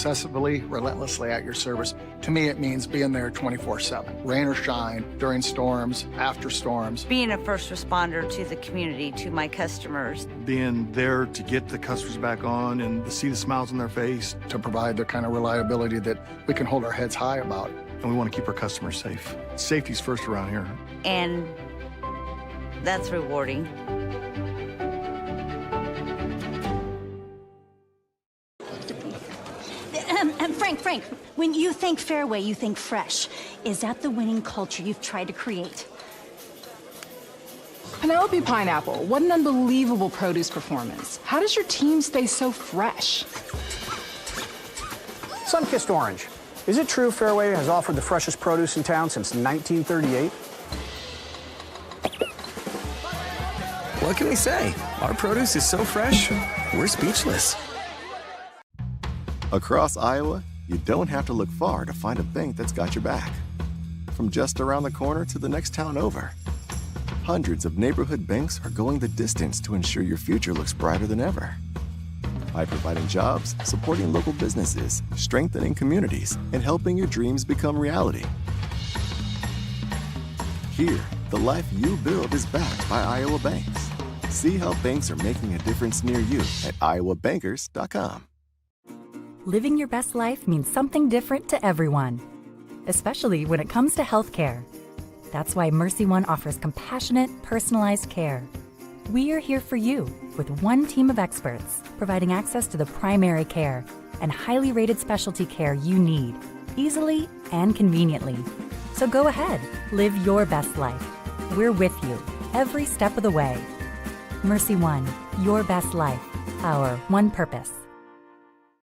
obsessively, relentlessly at your service. To me, it means being there 24/7, rain or shine, during storms, after storms. Being a first responder to the community, to my customers. Being there to get the customers back on and to see the smiles on their face. To provide the kind of reliability that we can hold our heads high about. And we want to keep our customers safe. Safety's first around here. And that's rewarding. Frank, when you think Fairway, you think fresh. Is that the winning culture you've tried to create? Penelope Pineapple, what an unbelievable produce performance. How does your team stay so fresh? Sunkissed Orange. Is it true Fairway has offered the freshest produce in town since 1938? What can we say? Our produce is so fresh, we're speechless. Across Iowa, you don't have to look far to find a bank that's got your back. From just around the corner to the next town over, hundreds of neighborhood banks are going the distance to ensure your future looks brighter than ever. By providing jobs, supporting local businesses, strengthening communities, and helping your dreams become reality. Here, the life you build is backed by Iowa banks. See how banks are making a difference near you at iowabankers.com. Living your best life means something different to everyone, especially when it comes to healthcare. That's why Mercy One offers compassionate, personalized care. We are here for you with one team of experts providing access to the primary care and highly rated specialty care you need, easily and conveniently. So go ahead, live your best life. We're with you every step of the way. Mercy One, your best life, our one purpose.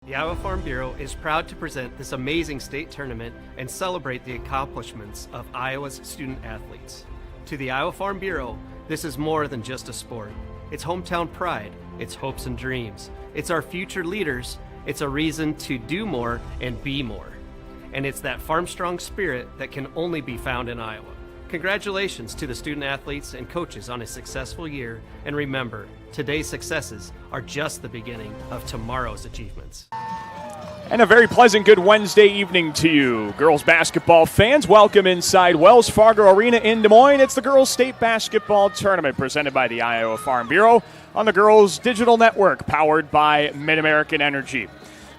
The Iowa Farm Bureau is proud to present this amazing state tournament and celebrate the accomplishments of Iowa's student athletes. To the Iowa Farm Bureau, this is more than just a sport. It's hometown pride, it's hopes and dreams, it's our future leaders, it's a reason to do more and be more. And it's that farm strong spirit that can only be found in Iowa. Congratulations to the student athletes and coaches on a successful year, and remember, today's successes are just the beginning of tomorrow's achievements. And a very pleasant good Wednesday evening to you, girls basketball fans. Welcome inside Wells Fargo Arena in Des Moines. It's the Girls State Basketball Tournament presented by the Iowa Farm Bureau on the Girls Digital Network, powered by Mid-American Energy.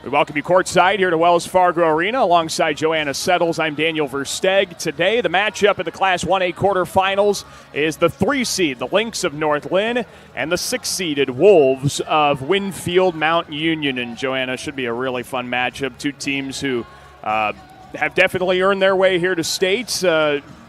We welcome you courtside here to Wells Fargo Arena alongside Joanna Settles. I'm Daniel Versteg. Today, the matchup in the Class 1A quarterfinals is the 3 seed, the Lynx of North Linn, and the 6-seeded Wolves of Winfield-Mount Union. And Joanna, should be a really fun matchup. Two teams who have definitely earned their way here to state.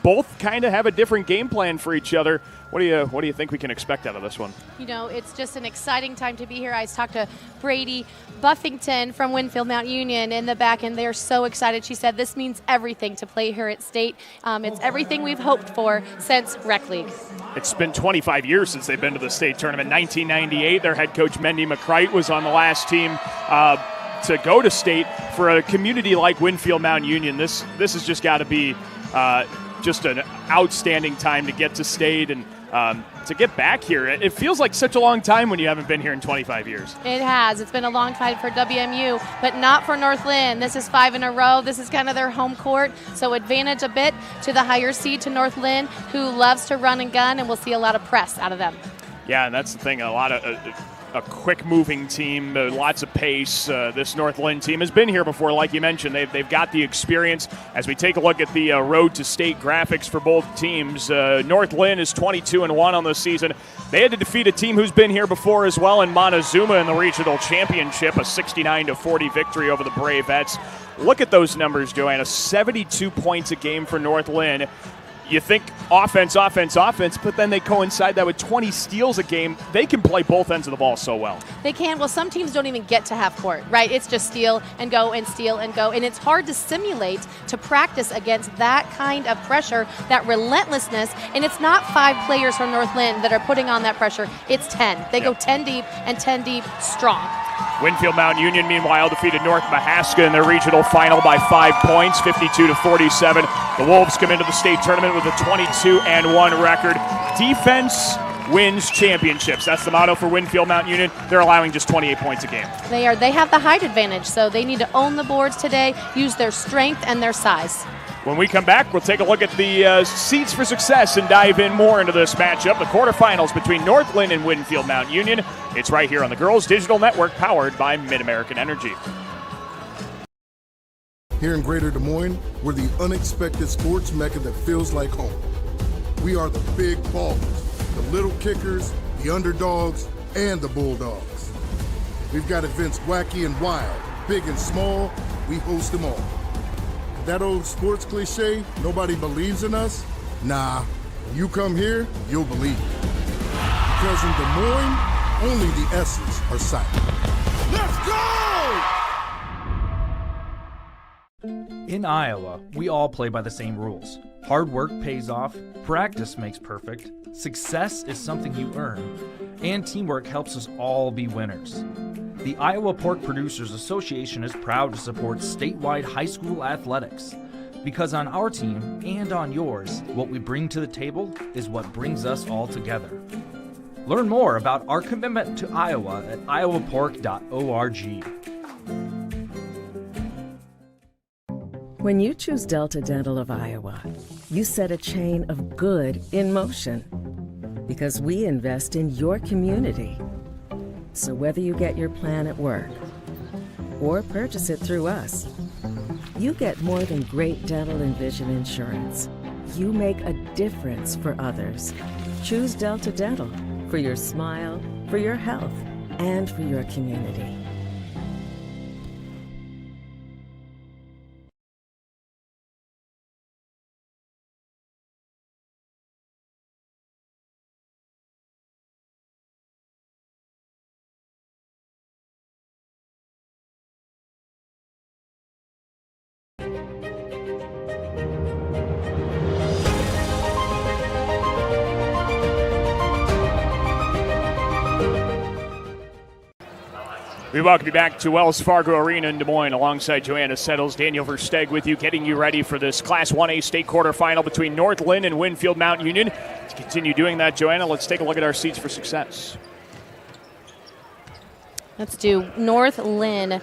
Both kind of have a different game plan for each other. What do you think we can expect out of this one? You know, it's just an exciting time to be here. I talked to Brady Buffington from Winfield-Mount Union in the back, and they're so excited. She said this means everything to play here at State. It's everything we've hoped for since Rec League. It's been 25 years since they've been to the state tournament. 1998, their head coach, Mendy McCrite, was on the last team to go to state. For a community like Winfield-Mount Union, this has just got to be just an outstanding time to get to state and to get back here. It feels like such a long time when you haven't been here in 25 years. It has. It's been a long time for WMU, but not for North Linn. This is 5 in a row. This is kind of their home court, so advantage a bit to the higher seed, to North Linn, who loves to run and gun, and we'll see a lot of press out of them. Yeah, and that's the thing. A quick-moving team, lots of pace. This North Linn team has been here before, like you mentioned. They've got the experience. As we take a look at the road to state graphics for both teams, North Linn is 22-1 on the season. They had to defeat a team who's been here before as well in Montezuma in the regional championship, a 69-40 victory over the Bravettes. Look at those numbers, Joanna. 72 points a game for North Linn. You think offense, but then they coincide that with 20 steals a game. They can play both ends of the ball so well. They can. Well, some teams don't even get to half court, right? It's just steal and go and steal and go. And it's hard to simulate, to practice against that kind of pressure, that relentlessness. And it's not 5 players from North Linn that are putting on that pressure. It's 10. They go 10 deep, and 10 deep strong. Winfield-Mount Union, meanwhile, defeated North Mahaska in their regional final by 5 points, 52-47. The Wolves come into the state tournament with a 22-1 record. Defense wins championships. That's the motto for Winfield-Mount Union. They're allowing just 28 points a game. They have the height advantage, so they need to own the boards today, use their strength and their size. When we come back, we'll take a look at the seeds for success and dive in more into this matchup, the quarterfinals between North Linn and Winfield-Mount Union. It's right here on the Girls Digital Network, powered by Mid-American Energy. Here in Greater Des Moines, we're the unexpected sports mecca that feels like home. We are the big ballers, the little kickers, the underdogs, and the bulldogs. We've got events wacky and wild, big and small, we host them all. That old sports cliche, nobody believes in us? Nah, when you come here, you'll believe it. Because in Des Moines, only the S's are silent. Let's go! In Iowa, we all play by the same rules. Hard work pays off, practice makes perfect, success is something you earn, and teamwork helps us all be winners. The Iowa Pork Producers Association is proud to support statewide high school athletics. Because on our team and on yours, what we bring to the table is what brings us all together. Learn more about our commitment to Iowa at iowapork.org. When you choose Delta Dental of Iowa, you set a chain of good in motion because we invest in your community. So whether you get your plan at work or purchase it through us, you get more than great dental and vision insurance. You make a difference for others. Choose Delta Dental for your smile, for your health, and for your community. We welcome you back to Wells Fargo Arena in Des Moines alongside Joanna Settles, Daniel Versteeg with you, getting you ready for this Class 1A state quarterfinal between North Linn and Winfield-Mount Union. To continue doing that, Joanna, let's take a look at our seeds for success. Let's do North Linn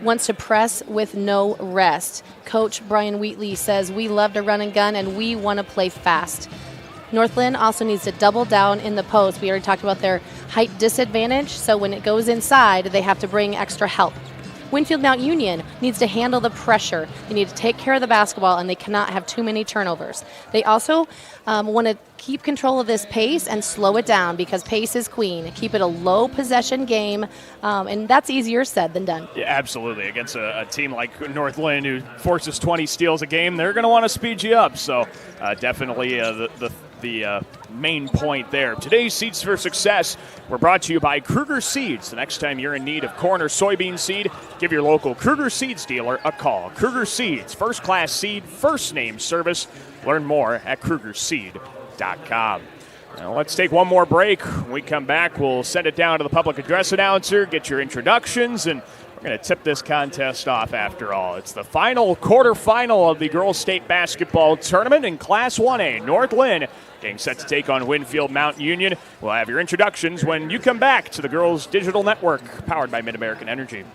wants to press with no rest. Coach Brian Wheatley says, we love to run and gun and we want to play fast. North Linn also needs to double down in the post. We already talked about their height disadvantage, so when it goes inside, they have to bring extra help. Winfield-Mount Union needs to handle the pressure. They need to take care of the basketball, and they cannot have too many turnovers. They also want to keep control of this pace and slow it down because pace is queen. Keep it a low possession game, and that's easier said than done. Yeah, absolutely. Against a team like North Linn who forces 20 steals a game, they're going to want to speed you up. So definitely the main point there. Today's Seeds for Success were brought to you by Kruger Seeds. The next time you're in need of corn or soybean seed, give your local Kruger Seeds dealer a call. Kruger Seeds, first-class seed, first-name service. Learn more at krugerseed.com. Now let's take one more break. When we come back, we'll send it down to the public address announcer, get your introductions, and we're going to tip this contest off after all. It's the final quarterfinal of the Girls State Basketball Tournament in Class 1A. North Linn getting set to take on Winfield-Mount Union. We'll have your introductions when you come back to the Girls Digital Network, powered by Mid-American Energy.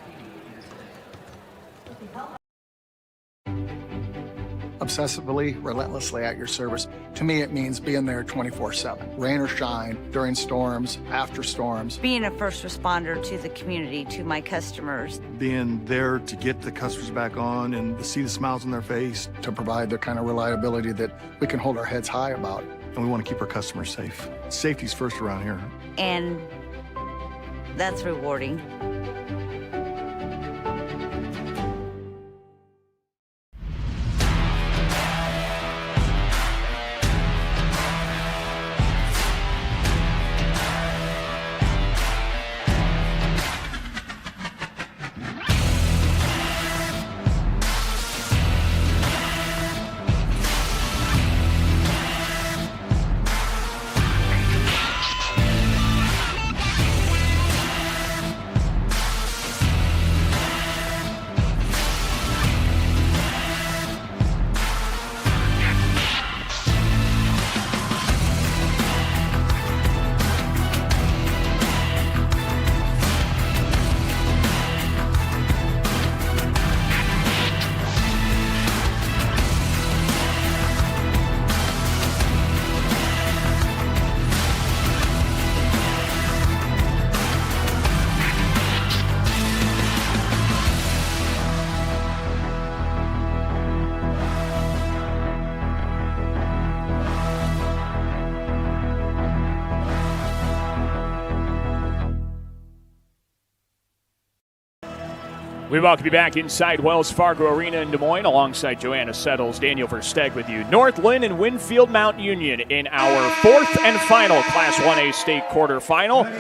Obsessively, relentlessly at your service. To me, it means being there 24/7, rain or shine, during storms, after storms. Being a first responder to the community, to my customers. Being there to get the customers back on and to see the smiles on their face. To provide the kind of reliability that we can hold our heads high about. And we want to keep our customers safe. Safety's first around here. And that's rewarding. We welcome you back inside Wells Fargo Arena in Des Moines alongside Joanna Settles, Daniel Versteg with you. North Linn and Winfield-Mount Union in our fourth and final Class 1A state quarterfinal.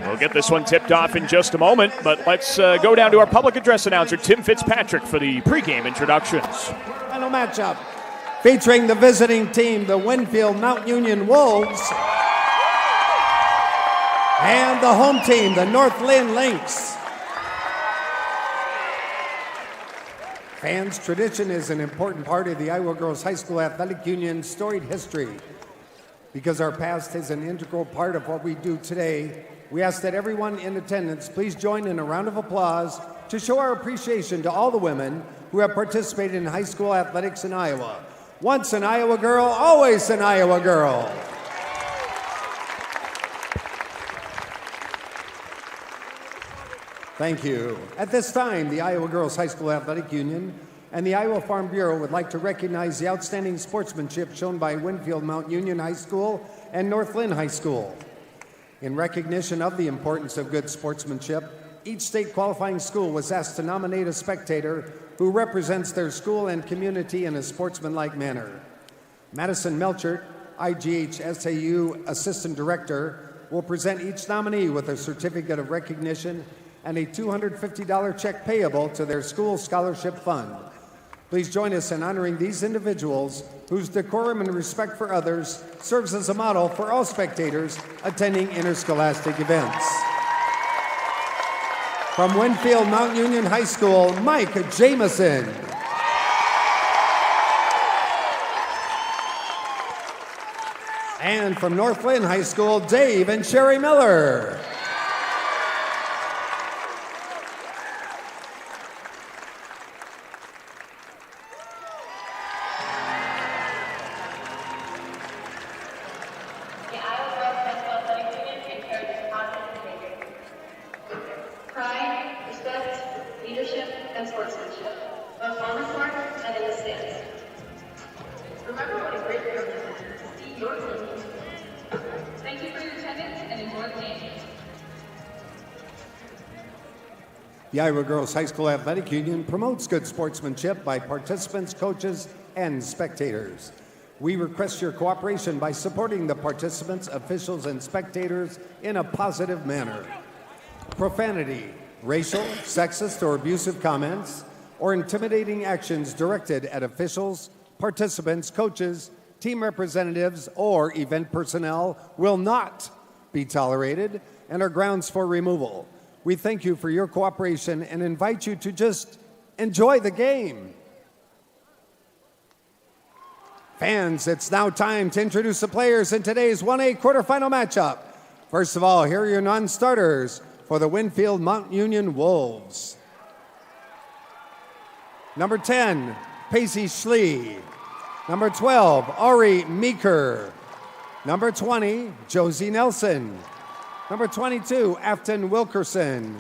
We'll get this one tipped off in just a moment, but let's go down to our public address announcer, Tim Fitzpatrick, for the pregame introductions. Final matchup featuring the visiting team, the Winfield-Mount Union Wolves, and the home team, the North Linn Lynx. Fans, tradition is an important part of the Iowa Girls High School Athletic Union's storied history. Because our past is an integral part of what we do today, we ask that everyone in attendance please join in a round of applause to show our appreciation to all the women who have participated in high school athletics in Iowa. Once an Iowa girl, always an Iowa girl. Thank you. At this time, the Iowa Girls High School Athletic Union and the Iowa Farm Bureau would like to recognize the outstanding sportsmanship shown by Winfield-Mount Union High School and North Linn High School. In recognition of the importance of good sportsmanship, each state qualifying school was asked to nominate a spectator who represents their school and community in a sportsmanlike manner. Madison Melchert, IGHSAU Assistant Director, will present each nominee with a certificate of recognition and a $250 check payable to their school scholarship fund. Please join us in honoring these individuals whose decorum and respect for others serves as a model for all spectators attending interscholastic events. From Winfield-Mount Union High School, Mike Jamison. And from North Linn High School, Dave and Sherry Miller. The Iowa Girls High School Athletic Union promotes good sportsmanship by participants, coaches, and spectators. We request your cooperation by supporting the participants, officials, and spectators in a positive manner. Profanity, racial, sexist, or abusive comments, or intimidating actions directed at officials, participants, coaches, team representatives, or event personnel will not be tolerated and are grounds for removal. We thank you for your cooperation and invite you to just enjoy the game. Fans, it's now time to introduce the players in today's 1A quarterfinal matchup. First of all, here are your non-starters for the Winfield-Mount Union Wolves. Number 10, Pacey Schlee. Number 12, Ari Meeker. Number 20, Josie Nelson. Number 22, Afton Wilkerson.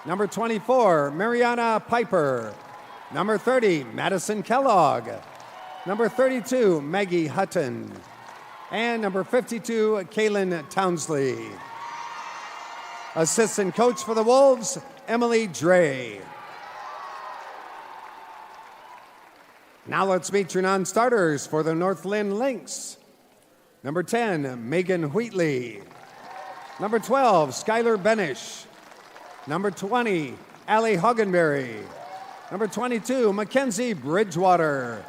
Number 24, Mariana Piper. Number 30, Madison Kellogg. Number 32, Maggie Hutton. And number 52, Kaylin Townsley. Assistant coach for the Wolves, Emily Dre. Now let's meet your non-starters for the North Linn Lynx. Number 10, Megan Wheatley. Number 12, Skylar Benish. Number 20, Allie Hoggenberry. Number 22, Mackenzie Bridgewater.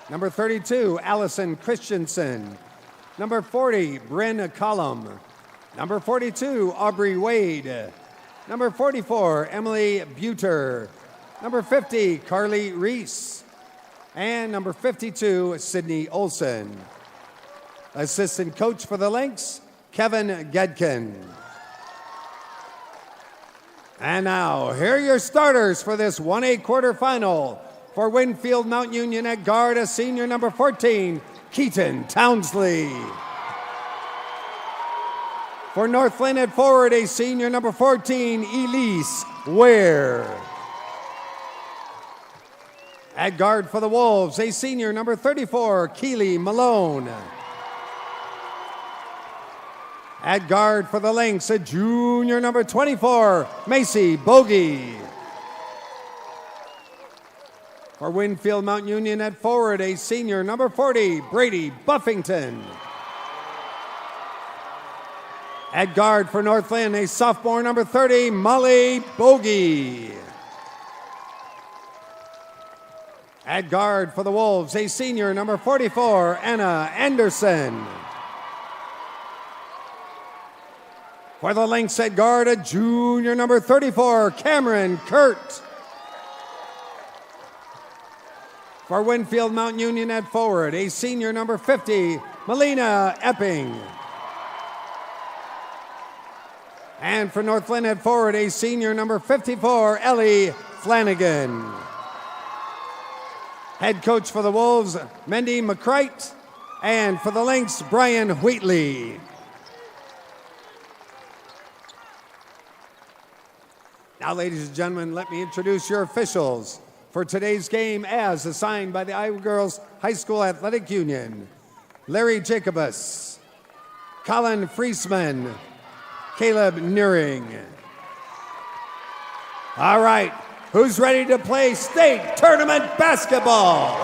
Number 32, Allison Christensen. Number 40, Bryn Collum. Number 42, Aubrey Wade. Number 44, Emily Buter. Number 50, Carly Reese. And number 52, Sydney Olson. Assistant coach for the Lynx, Kevin Gedkin. And now, here are your starters for this 1A quarterfinal. For Winfield-Mount Union at guard, a senior number 14, Keaton Townsley. For North Linn at forward, a senior number 14, Elise Ware. At guard for the Wolves, a senior number 34, Keely Malone. At guard for the Lynx, a junior number 24, Macy Bogey. For Winfield-Mount Union at forward, a senior, number 40, Brady Buffington. At guard for North Linn, a sophomore, number 30, Molly Bogey. At guard for the Wolves, a senior, number 44, Anna Anderson. For the Lynx at guard, a junior, number 34, Cameron Kurt. For Winfield-Mount Union at forward, a senior, number 50, Melina Epping. And for North Linn at forward, a senior, number 54, Ellie Flanagan. Head coach for the Wolves, Mendy McCrite. And for the Lynx, Brian Wheatley. Now, ladies and gentlemen, let me introduce your officials for today's game as assigned by the Iowa Girls High School Athletic Union. Larry Jacobus, Colin Friesman, Caleb Nearing. All right, who's ready to play state tournament basketball?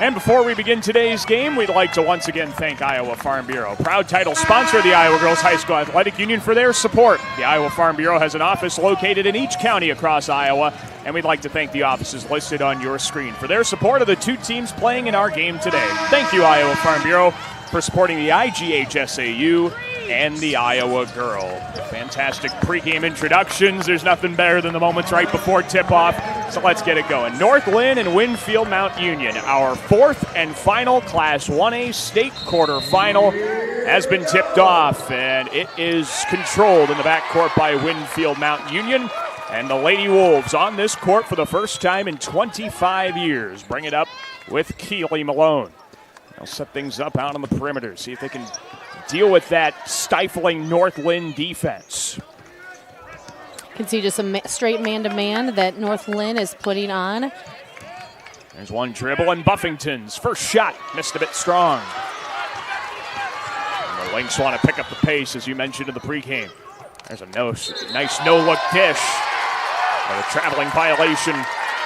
And before we begin today's game, we'd like to once again thank Iowa Farm Bureau, proud title sponsor of the Iowa Girls High School Athletic Union, for their support. The Iowa Farm Bureau has an office located in each county across Iowa, and we'd like to thank the offices listed on your screen for their support of the two teams playing in our game today. Thank you, Iowa Farm Bureau, for supporting the IGHSAU and the Iowa Girl. Fantastic pregame introductions. There's nothing better than the moments right before tip-off, so let's get it going. North Linn and Winfield-Mount Union, our fourth and final Class 1A state quarterfinal, has been tipped off, and it is controlled in the backcourt by Winfield-Mount Union. And the Lady Wolves on this court for the first time in 25 years. Bring it up with Keely Malone. They'll set things up out on the perimeter, see if they can deal with that stifling North Linn defense. You can see just a straight man-to-man that North Linn is putting on. There's one dribble, and Buffington's first shot missed a bit strong. And the Lynx want to pick up the pace, as you mentioned in the pregame. There's a nice no-look dish. But a traveling violation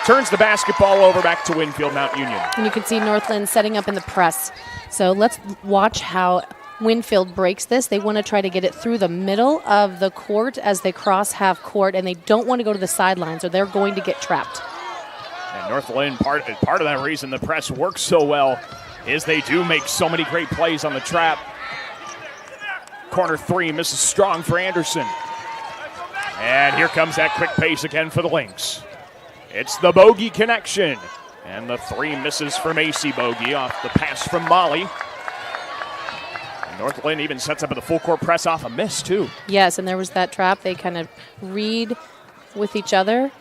turns the basketball over back to Winfield-Mount Union. And you can see North Linn setting up in the press. So let's watch how Winfield breaks this. They want to try to get it through the middle of the court as they cross half court, and they don't want to go to the sidelines or they're going to get trapped. And North Linn, part of that reason the press works so well is they do make so many great plays on the trap. Corner three misses strong for Anderson. And here comes that quick pace again for the Lynx. It's the Bogey connection. And the three misses for Macy Bogey off the pass from Molly. And North Linn even sets up with a full court press off a miss too. Yes, and there was that trap. They kind of read with each other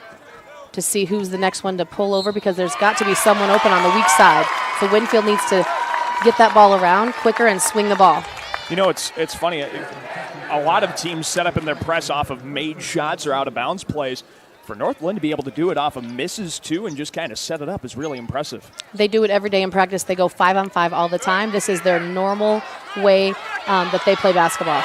to see who's the next one to pull over, because there's got to be someone open on the weak side. So Winfield needs to get that ball around quicker and swing the ball. You know, it's funny. A lot of teams set up in their press off of made shots or out-of-bounds plays. For North Linn to be able to do it off of misses, too, and just kind of set it up is really impressive. They do it every day in practice. They go 5-on-5 all the time. This is their normal way that they play basketball.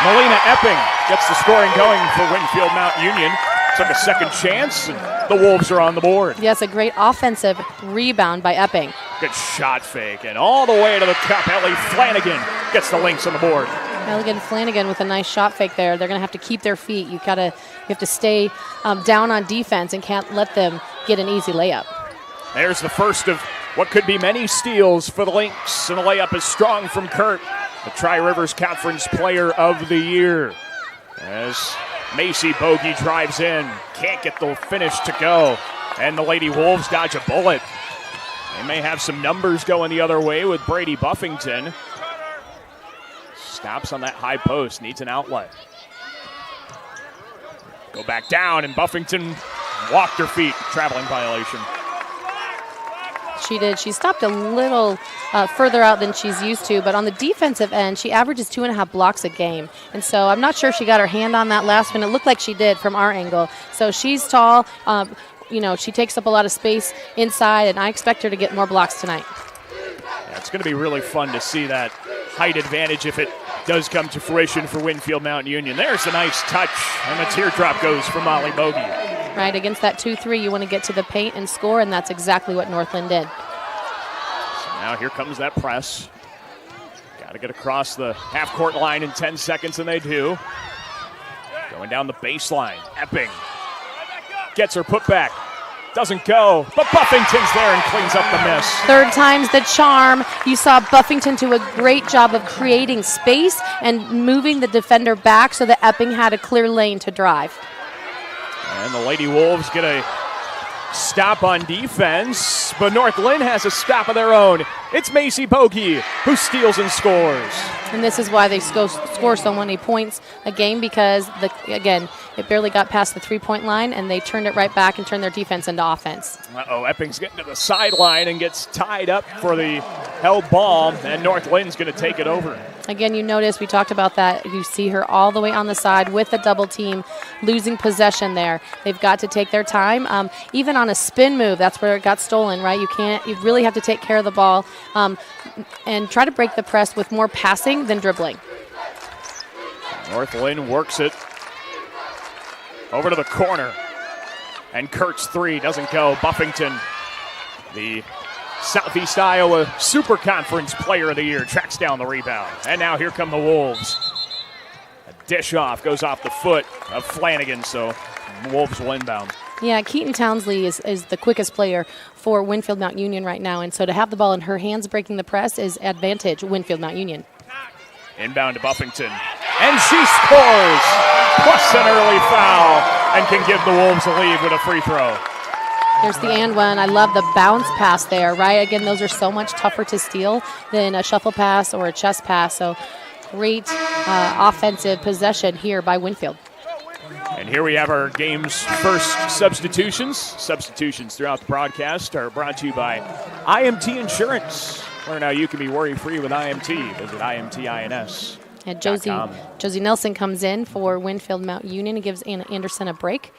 Melina Epping gets the scoring going for Winfield-Mount Union. Took a second chance, and the Wolves are on the board. Yes, a great offensive rebound by Epping. Good shot fake, and all the way to the cup, Ellie Flanagan gets the Lynx on the board. Flanagan with a nice shot fake there. They're going to have to keep their feet. You have to stay down on defense and can't let them get an easy layup. There's the first of what could be many steals for the Lynx, and the layup is strong from Kurt, the Tri-Rivers Conference Player of the Year. As Macy Bogey drives in, can't get the finish to go, and the Lady Wolves dodge a bullet. They may have some numbers going the other way with Brady Buffington. Stops on that high post, needs an outlet. Go back down, and Buffington walked her feet. Traveling violation. She did. She stopped a little further out than she's used to, but on the defensive end, she averages 2.5 blocks a game. And so I'm not sure if she got her hand on that last one. It looked like she did from our angle. So she's tall. She takes up a lot of space inside, and I expect her to get more blocks tonight. Yeah, it's going to be really fun to see that height advantage if it does come to fruition for Winfield-Mount Union. There's a nice touch, and the teardrop goes for Molly Bogey. Right, against that 2-3, you want to get to the paint and score, and that's exactly what Northland did. So now here comes that press. Got to get across the half-court line in 10 seconds, and they do. Going down the baseline, Epping gets her put back. Doesn't go, but Buffington's there and cleans up the miss. Third time's the charm. You saw Buffington do a great job of creating space and moving the defender back so that Epping had a clear lane to drive. And the Lady Wolves get a stop on defense, but North Linn has a stop of their own. It's Macy Bogey who steals and scores. And this is why they score so many points a game, because, again, it barely got past the three-point line, and they turned it right back and turned their defense into offense. Uh-oh, Epping's getting to the sideline and gets tied up for the held ball, and North Lynn's going to take it over. Again, you notice we talked about that. You see her all the way on the side with the double team, losing possession there. They've got to take their time. Even on a spin move, that's where it got stolen, right? You really have to take care of the ball and try to break the press with more passing than dribbling. North Linn works it over to the corner, and Kurt's three doesn't go. Buffington, the Southeast Iowa Super Conference Player of the Year, tracks down the rebound. And now here come the Wolves. A dish off, goes off the foot of Flanagan, so Wolves will inbound. Yeah, Keaton Townsley is the quickest player for Winfield-Mount Union right now, and so to have the ball in her hands breaking the press is advantage Winfield-Mount Union. Inbound to Buffington, and she scores! Plus an early foul, and can give the Wolves a lead with a free throw. There's the and one. I love the bounce pass there, right? Again, those are so much tougher to steal than a shuffle pass or a chest pass, so great offensive possession here by Winfield. And here we have our game's first substitutions. Substitutions throughout the broadcast are brought to you by IMT Insurance. Learn how you can be worry-free with IMT. Visit IMTINS. And Josie Nelson comes in for Winfield-Mount Union and gives Anna Anderson a break.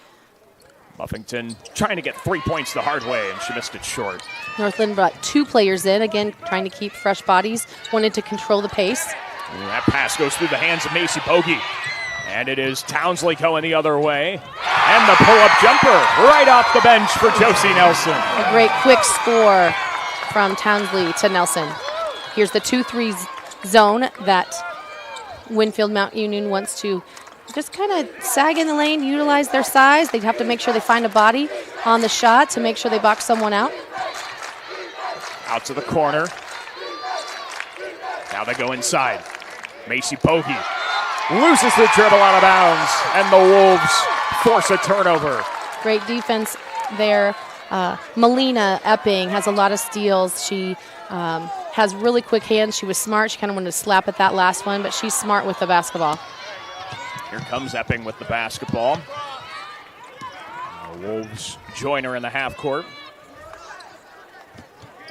Buffington trying to get 3 points the hard way, and she missed it short. Northland brought two players in, again, trying to keep fresh bodies, wanted to control the pace. And that pass goes through the hands of Macy Bogey. And it is Townsley going the other way. And the pull-up jumper right off the bench for Josie Nelson. A great quick score from Townsley to Nelson. Here's the 2-3 zone that Winfield-Mount Union wants to just kind of sag in the lane, utilize their size. They have to make sure they find a body on the shot to make sure they box someone out. Out to the corner. Now they go inside. Macy Bogey loses the dribble out of bounds, and the Wolves force a turnover. Great defense there. Melina Epping has a lot of steals. She has really quick hands. She was smart. She kind of wanted to slap at that last one, but she's smart with the basketball. Here comes Epping with the basketball. The Wolves join her in the half court.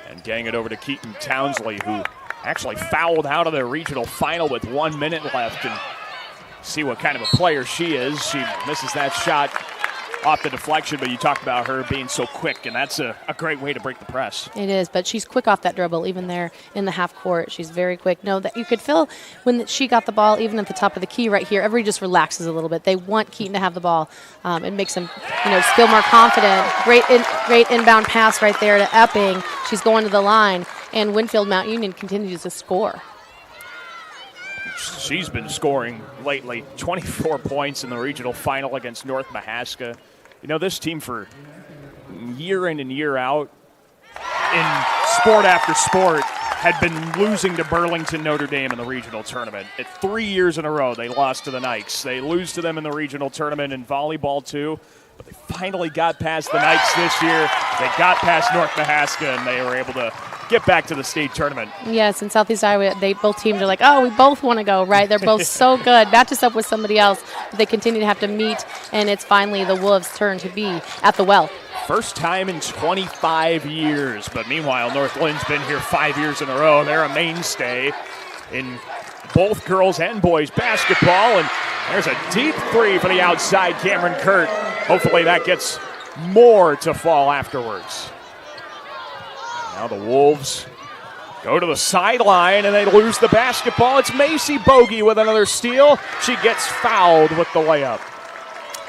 And getting it over to Keaton Townsley, who actually fouled out of the regional final with 1 minute left. And see what kind of a player she is. She misses that shot off the deflection, but you talked about her being so quick, and that's a great way to break the press. It is, but she's quick off that dribble, even there in the half court. She's very quick. No, that you could feel when she got the ball, even at the top of the key right here, everybody just relaxes a little bit. They want Keaton to have the ball. It makes them, just feel more confident. Great inbound pass right there to Epping. She's going to the line, and Winfield-Mount Union continues to score. She's been scoring lately, 24 points in the regional final against North Mahaska. This team for year in and year out, in sport after sport, had been losing to Burlington Notre Dame in the regional tournament. 3 years in a row, they lost to the Knights. They lose to them in the regional tournament in volleyball, too. But they finally got past the Knights this year. They got past North Mahaska, and they were able to get back to the state tournament. Yes, in Southeast Iowa, both teams are like, oh, we both want to go, right? They're both so good. Match us up with somebody else. But they continue to have to meet, and it's finally the Wolves' turn to be at the well. First time in 25 years. But meanwhile, North Lynn's been here 5 years in a row. They're a mainstay in both girls and boys basketball. And there's a deep three for the outside, Cameron Kurt. Hopefully that gets more to fall afterwards. Now the Wolves Go to the sideline, and they lose the basketball. It's Macy Bogey with another steal. She gets fouled with the layup.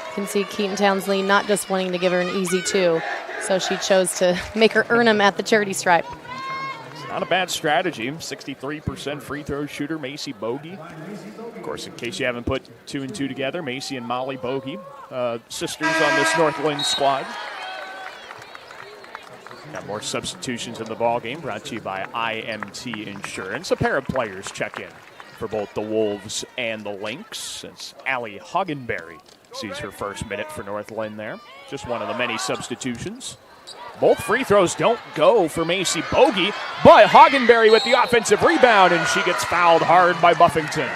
You can see Keaton Townsley not just wanting to give her an easy 2, so she chose to make her earn them at the charity stripe. It's not a bad strategy. 63% free throw shooter, Macy Bogey. Of course, in case you haven't put 2 and 2 together, Macy and Molly Bogey, sisters on this North Linn squad. Got more substitutions in the ball game, brought to you by IMT Insurance. A pair of players check in for both the Wolves and the Lynx, since Allie Hoggenberry sees her first minute for North Linn there. Just one of the many substitutions. Both free throws don't go for Macy Bogey, but Hoggenberry with the offensive rebound, and she gets fouled hard by Buffington.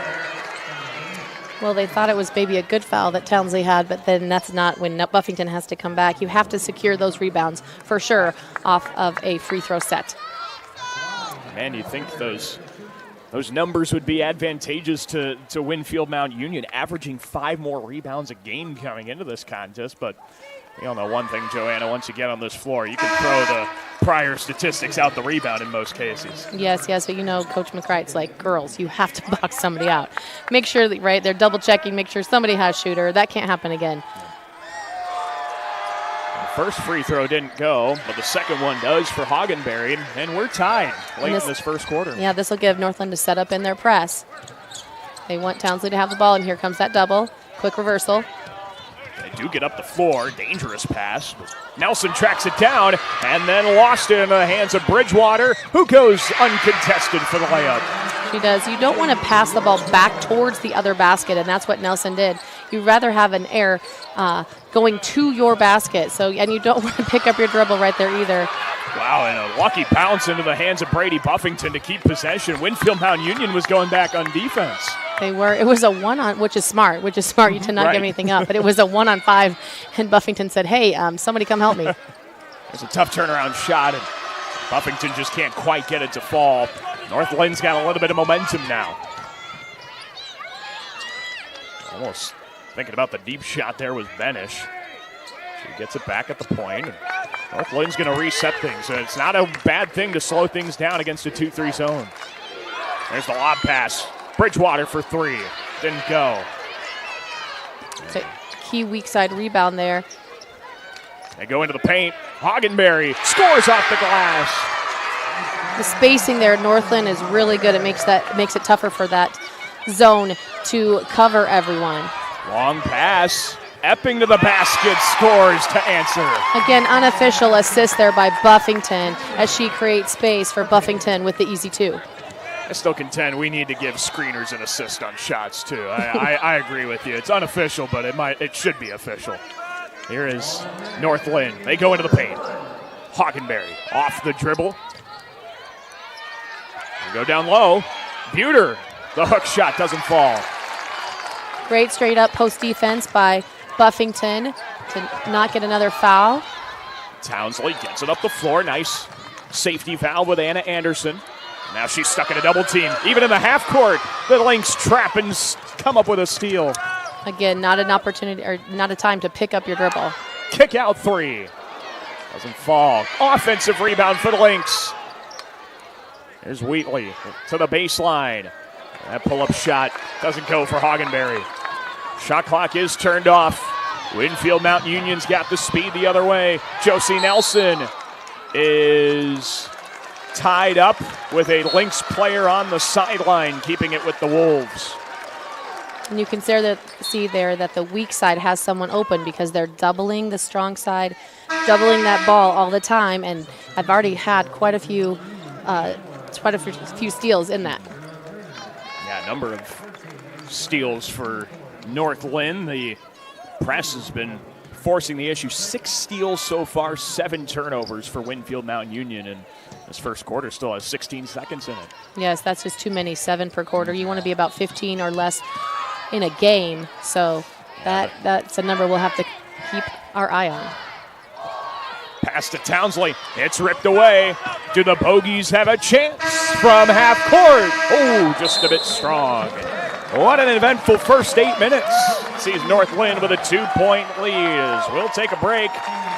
Well, they thought it was maybe a good foul that Townsley had, but then that's not when Buffington has to come back. You have to secure those rebounds for sure off of a free throw set. Man, you'd think those numbers would be advantageous to Winfield-Mount Union, averaging 5 more rebounds a game coming into this contest, but we all know one thing, Joanna, once you get on this floor, you can throw the prior statistics out the rebound in most cases. Yes, but you know Coach McCright's like, girls, you have to box somebody out. Make sure that, right, they're double checking, make sure somebody has shooter. That can't happen again. The first free throw didn't go, but the second one does for Hoggenberry, and we're tied late in this first quarter. Yeah, this will give North Linn to set up in their press. They want Townsley to have the ball, and here comes that double. Quick reversal. They do get up the floor. Dangerous pass. Nelson tracks it down and then lost it in the hands of Bridgewater, who goes uncontested for the layup. She does. You don't want to pass the ball back towards the other basket, and that's what Nelson did. You'd rather have an air going to your basket, and you don't want to pick up your dribble right there either. Wow, and a lucky bounce into the hands of Brady Buffington to keep possession. Winfield-Mount Union was going back on defense. They were. It was a 1-on, which is smart. You did not give anything up, but it was a 1-on-5, and Buffington said, hey, somebody come help me. It's a tough turnaround shot, and Buffington just can't quite get it to fall. North Linn's got a little bit of momentum now. Almost thinking about the deep shot there was Benish. She gets it back at the point. North Linn's going to reset things. And it's not a bad thing to slow things down against a 2-3 zone. There's the lob pass. Bridgewater for 3. Didn't go. It's a key weak side rebound there. They go into the paint. Hoggenberry scores off the glass. The spacing there at North Linn is really good. It makes it tougher for that zone to cover everyone. Long pass. Epping to the basket, scores to answer. Again, unofficial assist there by Buffington as she creates space for Buffington with the easy 2. I still contend we need to give screeners an assist on shots too. I agree with you. It's unofficial, but it should be official. Here is North Linn. They go into the paint. Hoggenberry off the dribble. They go down low. Buter, the hook shot doesn't fall. Great straight up post defense by Buffington to not get another foul. Townsley gets it up the floor. Nice safety foul with Anna Anderson. Now she's stuck in a double team. Even in the half court, the Lynx trap and come up with a steal. Again, not an opportunity or not a time to pick up your dribble. Kick out 3. Doesn't fall. Offensive rebound for the Lynx. There's Wheatley to the baseline. That pull-up shot doesn't go for Hoggenberry. Shot clock is turned off. Winfield-Mount Union's got the speed the other way. Josie Nelson is tied up with a Lynx player on the sideline, keeping it with the Wolves. And you can see there that the weak side has someone open because they're doubling the strong side, doubling that ball all the time, and I've already had quite a few steals in that. Yeah, a number of steals for North Linn. The press has been forcing the issue. 6 steals so far, 7 turnovers for Winfield-Mount Union, and this first quarter still has 16 seconds in it. Yes, that's just too many, 7 per quarter. You want to be about 15 or less in a game, so that's a number we'll have to keep our eye on. Pass to Townsley. It's ripped away. Do the Bogies have a chance from half court? Oh, just a bit strong. What an eventful first 8 minutes. Sees North Linn with a 2-point lead as we'll take a break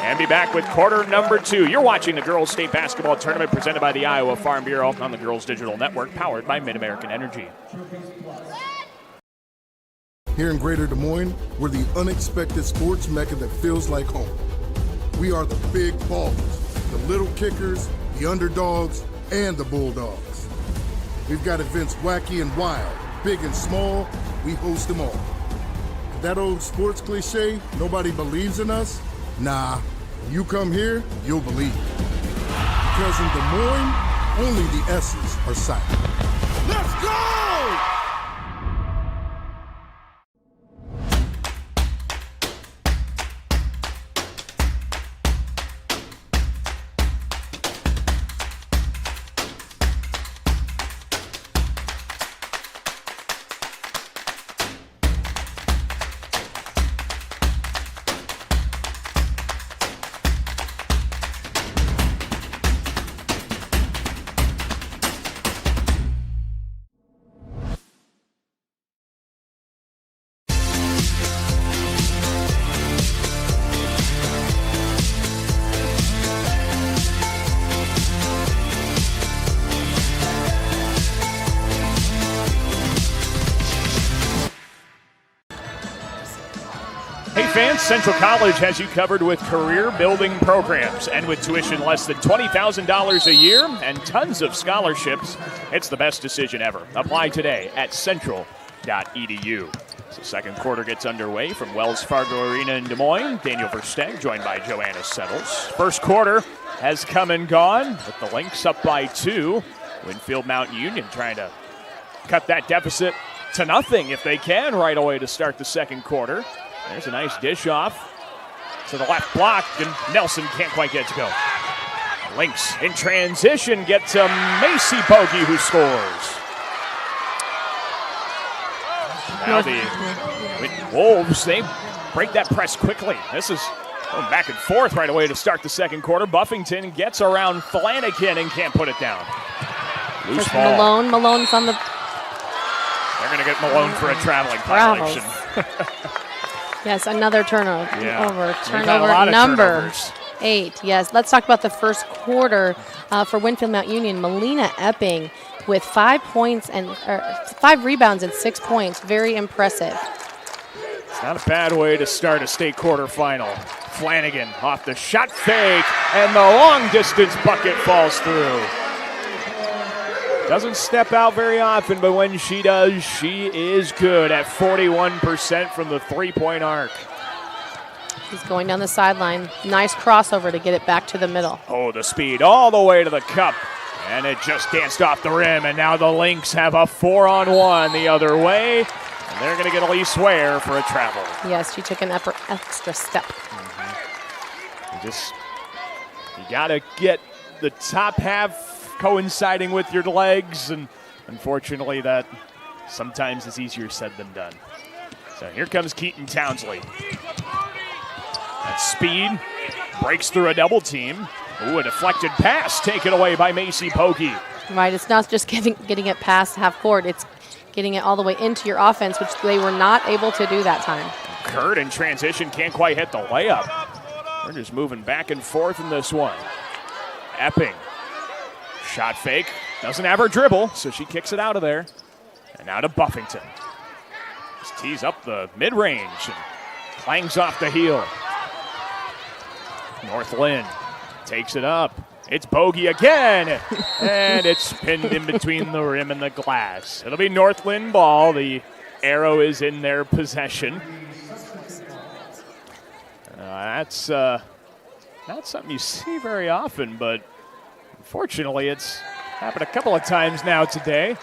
and be back with quarter number 2. You're watching the Girls State Basketball Tournament presented by the Iowa Farm Bureau on the Girls Digital Network, powered by Mid-American Energy. Here in Greater Des Moines, we're the unexpected sports mecca that feels like home. We are the big ballers, the little kickers, the underdogs, and the bulldogs. We've got events wacky and wild, big and small, we host them all. And that old sports cliche, nobody believes in us? Nah, when you come here, you'll believe. Because in Des Moines, only the S's are silent. Let's go! Fans, Central College has you covered with career-building programs, and with tuition less than $20,000 a year and tons of scholarships, it's the best decision ever. Apply today at central.edu. As the second quarter gets underway from Wells Fargo Arena in Des Moines, Daniel Versteg joined by Joanna Settles. First quarter has come and gone with the Lynx up by 2. Winfield-Mount Union trying to cut that deficit to nothing if they can right away to start the second quarter. There's a nice dish off to the left block, and Nelson can't quite get it to go. Lynx in transition get to Macy Bogey, who scores. Now the Wolves, they break that press quickly. This is going back and forth right away to start the second quarter. Buffington gets around Flanagan and can't put it down. Loose ball. Malone's on the... They're going to get Malone for a traveling violation. Yes, another turnover. Yeah. Turnover number 8. Yes, let's talk about the first quarter for Winfield-Mount Union. Melina Epping with 5 points and 5 rebounds and 6 points. Very impressive. It's not a bad way to start a state quarterfinal. Flanagan off the shot fake, and the long distance bucket falls through. Doesn't step out very often, but when she does, she is good at 41% from the three-point arc. He's going down the sideline. Nice crossover to get it back to the middle. Oh, the speed all the way to the cup. And it just danced off the rim, and now the Lynx have a 4-on-1 the other way. And they're going to get Elise Ware for a travel. Yes, she took an extra step. You got to get the top half coinciding with your legs, and unfortunately that sometimes is easier said than done. So here comes Keaton Townsley. That speed breaks through a double team. Ooh, a deflected pass taken away by Macy Pokey. Right, it's not just getting it past half court, it's getting it all the way into your offense, which they were not able to do that time. Kurt in transition can't quite hit the layup. They're just moving back and forth in this one. Epping. Shot fake, doesn't have her dribble, so she kicks it out of there. And now to Buffington. Just tees up the mid-range and clangs off the heel. North Linn takes it up. It's Bogey again, and it's pinned in between the rim and the glass. It'll be North Linn ball. The arrow is in their possession. That's not something you see very often, but unfortunately, it's happened a couple of times now today.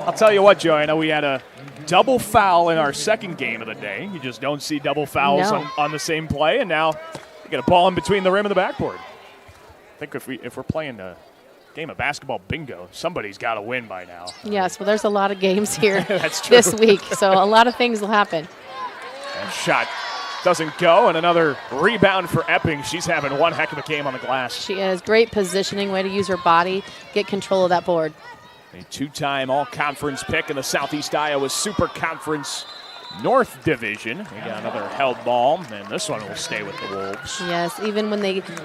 I'll tell you what, Joanna, we had a double foul in our second game of the day. You just don't see double fouls on the same play, and now you get a ball in between the rim and the backboard. I think if we're playing a game of basketball bingo, somebody's got to win by now. Yes, well, there's a lot of games here That's true. this week, so a lot of things will happen. And shot doesn't go, and another rebound for Epping. She's having one heck of a game on the glass. She has great positioning, way to use her body, get control of that board. A two-time all-conference pick in the Southeast Iowa Super Conference North Division. We got another held ball, and this one will stay with the Wolves. Yes, even when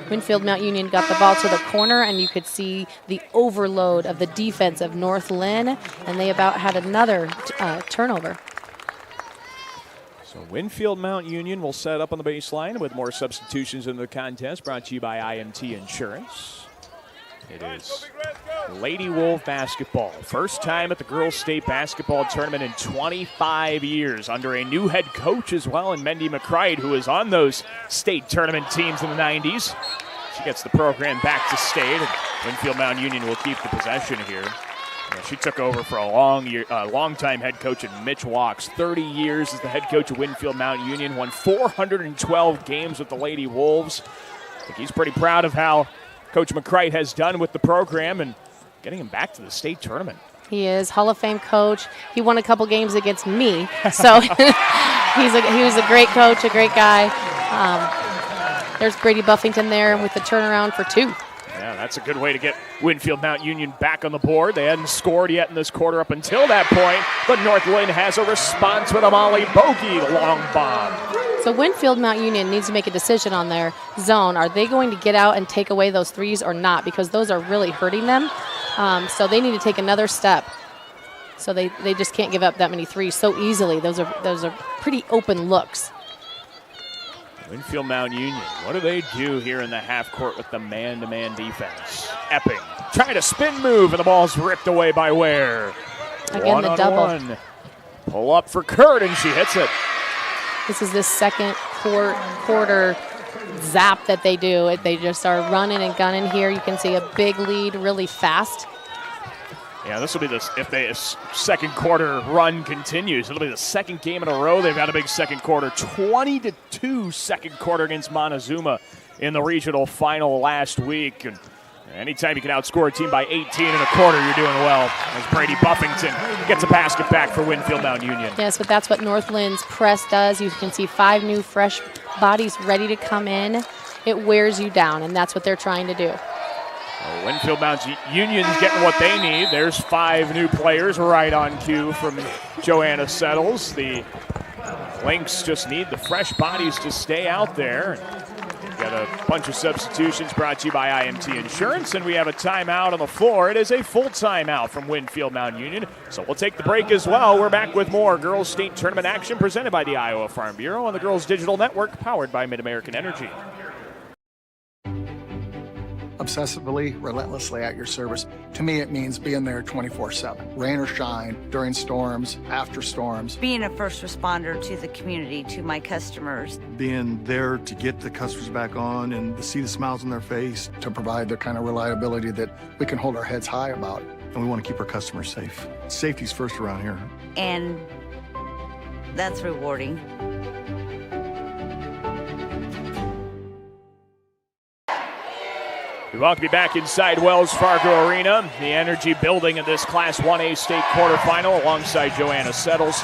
Winfield-Mount Union got the ball to the corner, and you could see the overload of the defense of North Linn, and they about had another turnover. So Winfield-Mount Union will set up on the baseline with more substitutions in the contest, brought to you by IMT Insurance. It is Lady Wolf basketball. First time at the Girls State Basketball Tournament in 25 years under a new head coach as well, and Mendy McCride, who was on those state tournament teams in the 90s. She gets the program back to state, and Winfield-Mount Union will keep the possession here. She took over for a long-time head coach in Mitch Walks. 30 years as the head coach of Winfield-Mount Union, won 412 games with the Lady Wolves. I think he's pretty proud of how Coach McCrite has done with the program and getting him back to the state tournament. He is Hall of Fame coach. He won a couple games against me, so he was a great coach, a great guy. There's Brady Buffington there with the turnaround for 2. Yeah, that's a good way to get Winfield-Mount Union back on the board. They hadn't scored yet in this quarter up until that point, but North Linn has a response with a Molly Bogey long bomb. So Winfield-Mount Union needs to make a decision on their zone. Are they going to get out and take away those threes or not? Because those are really hurting them. So they need to take another step. So they just can't give up that many threes so easily. Those are pretty open looks. Winfield-Mount Union, what do they do here in the half court with the man-to-man defense? Epping trying to spin move, and the ball's ripped away by Ware. Again, the double. One. Pull up for Kurt, and she hits it. This is the second quarter zap that they do. They just are running and gunning here. You can see a big lead really fast. Yeah, this will be if the second quarter run continues, it'll be the second game in a row they've had a big second quarter. 20-2 second quarter against Montezuma in the regional final last week. And anytime you can outscore a team by 18 in a quarter, you're doing well. As Brady Buffington gets a basket back for Winfield-Mount Union. Yes, but that's what North Lynn's press does. You can see 5 new fresh bodies ready to come in. It wears you down, and that's what they're trying to do. Winfield-Mount Union's getting what they need. There's 5 new players right on cue from Joanna Settles. The Lynx just need the fresh bodies to stay out there. We've got a bunch of substitutions brought to you by IMT Insurance, and we have a timeout on the floor. It is a full timeout from Winfield-Mount Union, so we'll take the break as well. We're back with more Girls State Tournament action presented by the Iowa Farm Bureau on the Girls Digital Network, powered by Mid-American Energy. Obsessively, relentlessly at your service. To me, it means being there 24/7, rain or shine, during storms, after storms. Being a first responder to the community, to my customers. Being there to get the customers back on and to see the smiles on their face. To provide the kind of reliability that we can hold our heads high about. And we want to keep our customers safe. Safety's first around here. And that's rewarding. We welcome you back inside Wells Fargo Arena, the energy building of this Class 1A state quarterfinal alongside Joanna Settles.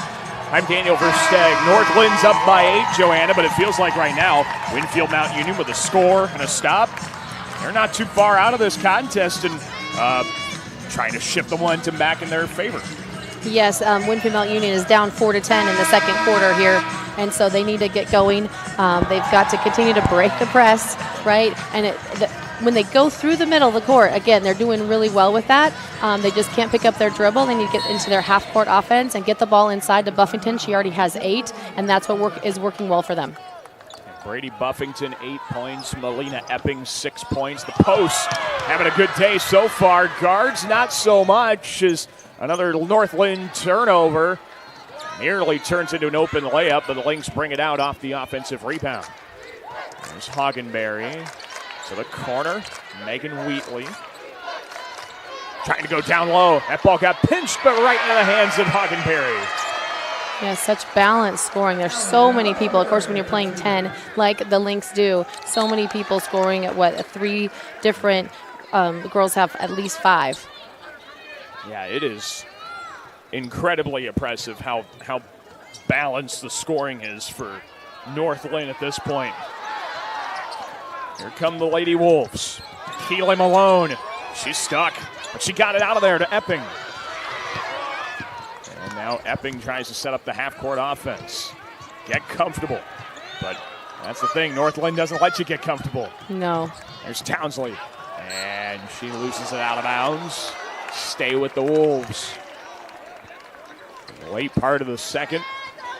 I'm Daniel Versteg. North Lynn's up by 8, Joanna, but it feels like right now Winfield-Mount Union with a score and a stop. They're not too far out of this contest and trying to shift the momentum back in their favor. Yes, Winfield-Mount Union is down 4-10 in the second quarter here, and so they need to get going. They've got to continue to break the press, right? And when they go through the middle of the court, again, they're doing really well with that. They just can't pick up their dribble. They need to get into their half-court offense and get the ball inside to Buffington. She already has 8, and that's what is working well for them. Brady Buffington, 8 points. Melina Epping, 6 points. The post having a good day so far. Guards, not so much, as another North Linn turnover. Nearly turns into an open layup, but the Lynx bring it out off the offensive rebound. There's Hoggenberry. To the corner, Megan Wheatley. Trying to go down low. That ball got pinched, but right into the hands of Hoggenberry. Yeah, such balanced scoring. There's so many people. Of course, when you're playing 10, like the Lynx do, so many people scoring at 3 different, the girls have at least 5. Yeah, it is incredibly impressive how balanced the scoring is for North Linn at this point. Here come the Lady Wolves. Keely Malone. She's stuck, but she got it out of there to Epping. Now Epping tries to set up the half-court offense. Get comfortable. But that's the thing. North Linn doesn't let you get comfortable. No. There's Townsley. And she loses it out of bounds. Stay with the Wolves. Late part of the second.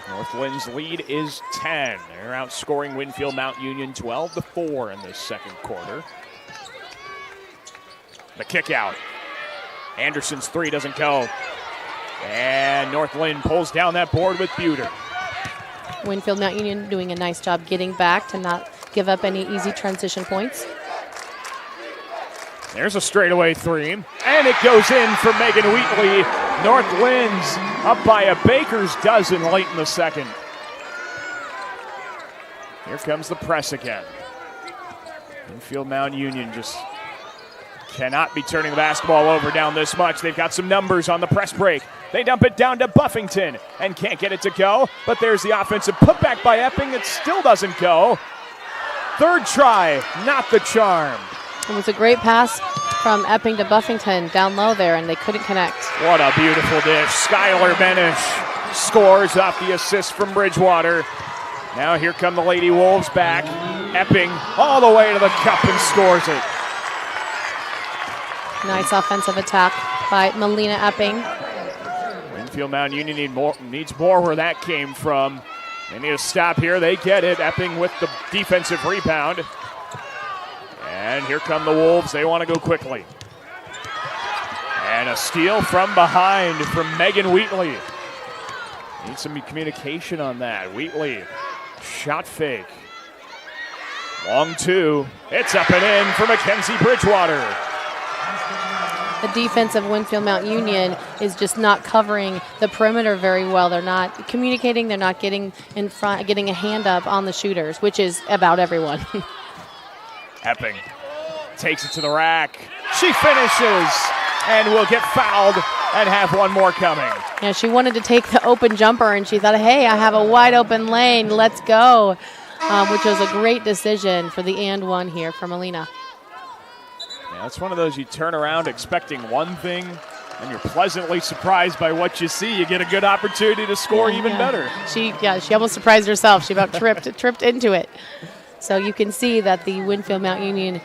North Linn's lead is 10. They're outscoring Winfield-Mount Union 12-4 in this second quarter. The kick out. Anderson's three doesn't go. And North Linn pulls down that board with Buter. Winfield-Mount Union doing a nice job getting back to not give up any easy transition points. There's a straightaway three, and it goes in for Megan Wheatley. North Linn's up by a baker's dozen late in the second. Here comes the press again. Winfield-Mount Union just cannot be turning the basketball over down this much. They've got some numbers on the press break. They dump it down to Buffington and can't get it to go, but there's the offensive putback by Epping. It still doesn't go. Third try, not the charm. It was a great pass from Epping to Buffington down low there, and they couldn't connect. What a beautiful dish. Skylar Benish scores off the assist from Bridgewater. Now here come the Lady Wolves back. Epping all the way to the cup and scores it. Nice offensive attack by Melina Epping. Winfield-Mount Union needs more where that came from. They need a stop here. They get it. Epping with the defensive rebound. And here come the Wolves. They want to go quickly. And a steal from behind from Megan Wheatley. Need some communication on that. Wheatley, shot fake. Long two. It's up and in for Mackenzie Bridgewater. The defense of Winfield-Mount Union is just not covering the perimeter very well. They're not communicating. They're not getting in front, getting a hand up on the shooters, which is about everyone. Epping takes it to the rack. She finishes and will get fouled and have one more coming. Yeah, she wanted to take the open jumper, and she thought, hey, I have a wide open lane. Let's go, which was a great decision for the and one here for Melina. Yeah, it's one of those you turn around expecting one thing, and you're pleasantly surprised by what you see. You get a good opportunity to score even better. She almost surprised herself. She about tripped into it. So you can see that the Winfield-Mount Union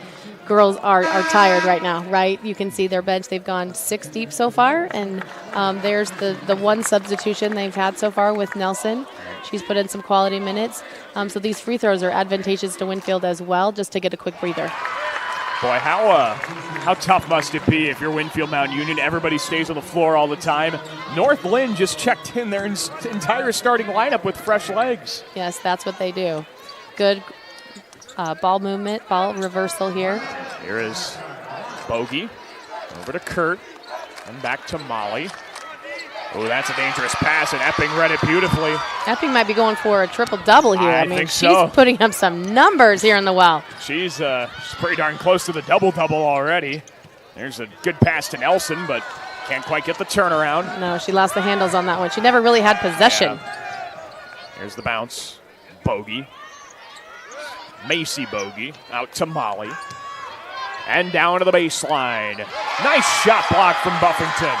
girls are tired right now, right? You can see their bench. They've gone 6 deep so far, and there's the one substitution they've had so far with Nelson. She's put in some quality minutes. So these free throws are advantageous to Winfield as well, just to get a quick breather. Boy, how tough must it be if you're Winfield-Mount Union? Everybody stays on the floor all the time. North Linn just checked in their entire starting lineup with fresh legs. Yes, that's what they do. Good ball movement, ball reversal here. Here is Bogey over to Kurt and back to Molly. Oh, that's a dangerous pass, and Epping read it beautifully. Epping might be going for a triple-double here. I mean, think so. She's putting up some numbers here in the well. She's pretty darn close to the double-double already. There's a good pass to Nelson, but can't quite get the turnaround. No, she lost the handles on that one. She never really had possession. Yeah. Here's the bounce. Bogey. Macy Bogey out to Molly. And down to the baseline. Nice shot block from Buffington.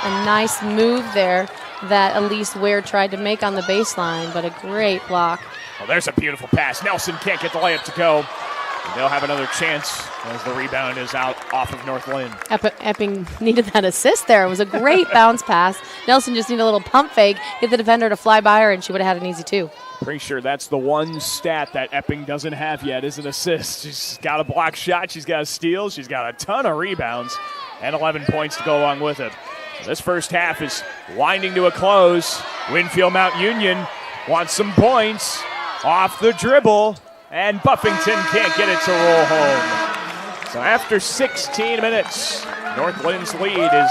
A nice move there that Elise Ware tried to make on the baseline, but a great block. Well, there's a beautiful pass. Nelson can't get the layup to go. And they'll have another chance as the rebound is out off of North Linn. Epping needed that assist there. It was a great bounce pass. Nelson just needed a little pump fake, get the defender to fly by her, and she would have had an easy two. Pretty sure that's the one stat that Epping doesn't have yet is an assist. She's got a block shot. She's got a steal. She's got a ton of rebounds and 11 points to go along with it. This first half is winding to a close. Winfield-Mount Union wants some points off the dribble, and Buffington can't get it to roll home. So after 16 minutes, North Linn's lead is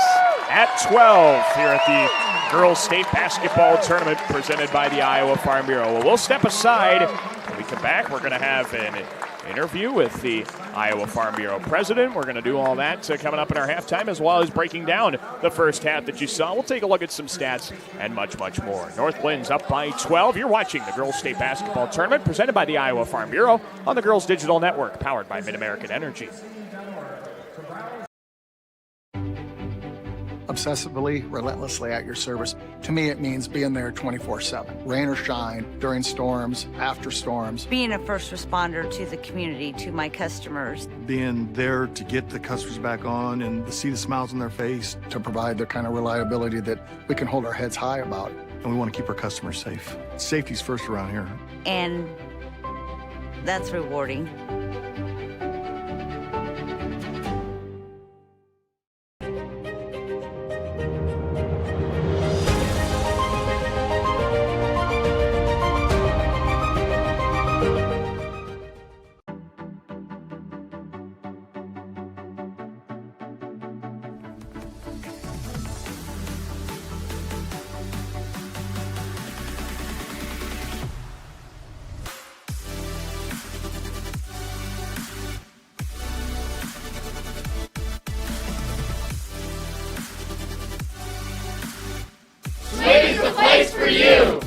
at 12 here at the Girls State Basketball Tournament presented by the Iowa Farm Bureau. Well, we'll step aside. When we come back, we're going to have an interview with the Iowa Farm Bureau president. We're going to do all that coming up in our halftime, as well as breaking down the first half that you saw. We'll take a look at some stats and much, much more. North Linn's up by 12. You're watching the Girls State Basketball Tournament presented by the Iowa Farm Bureau on the Girls Digital Network, powered by Mid-American Energy. obsessively, relentlessly at your service. To me, it means being there 24/7, rain or shine, during storms, after storms. Being a first responder to the community, to my customers. Being there to get the customers back on and to see the smiles on their face. To provide the kind of reliability that we can hold our heads high about. And we want to keep our customers safe. Safety's first around here. And that's rewarding. Slade's the place for you!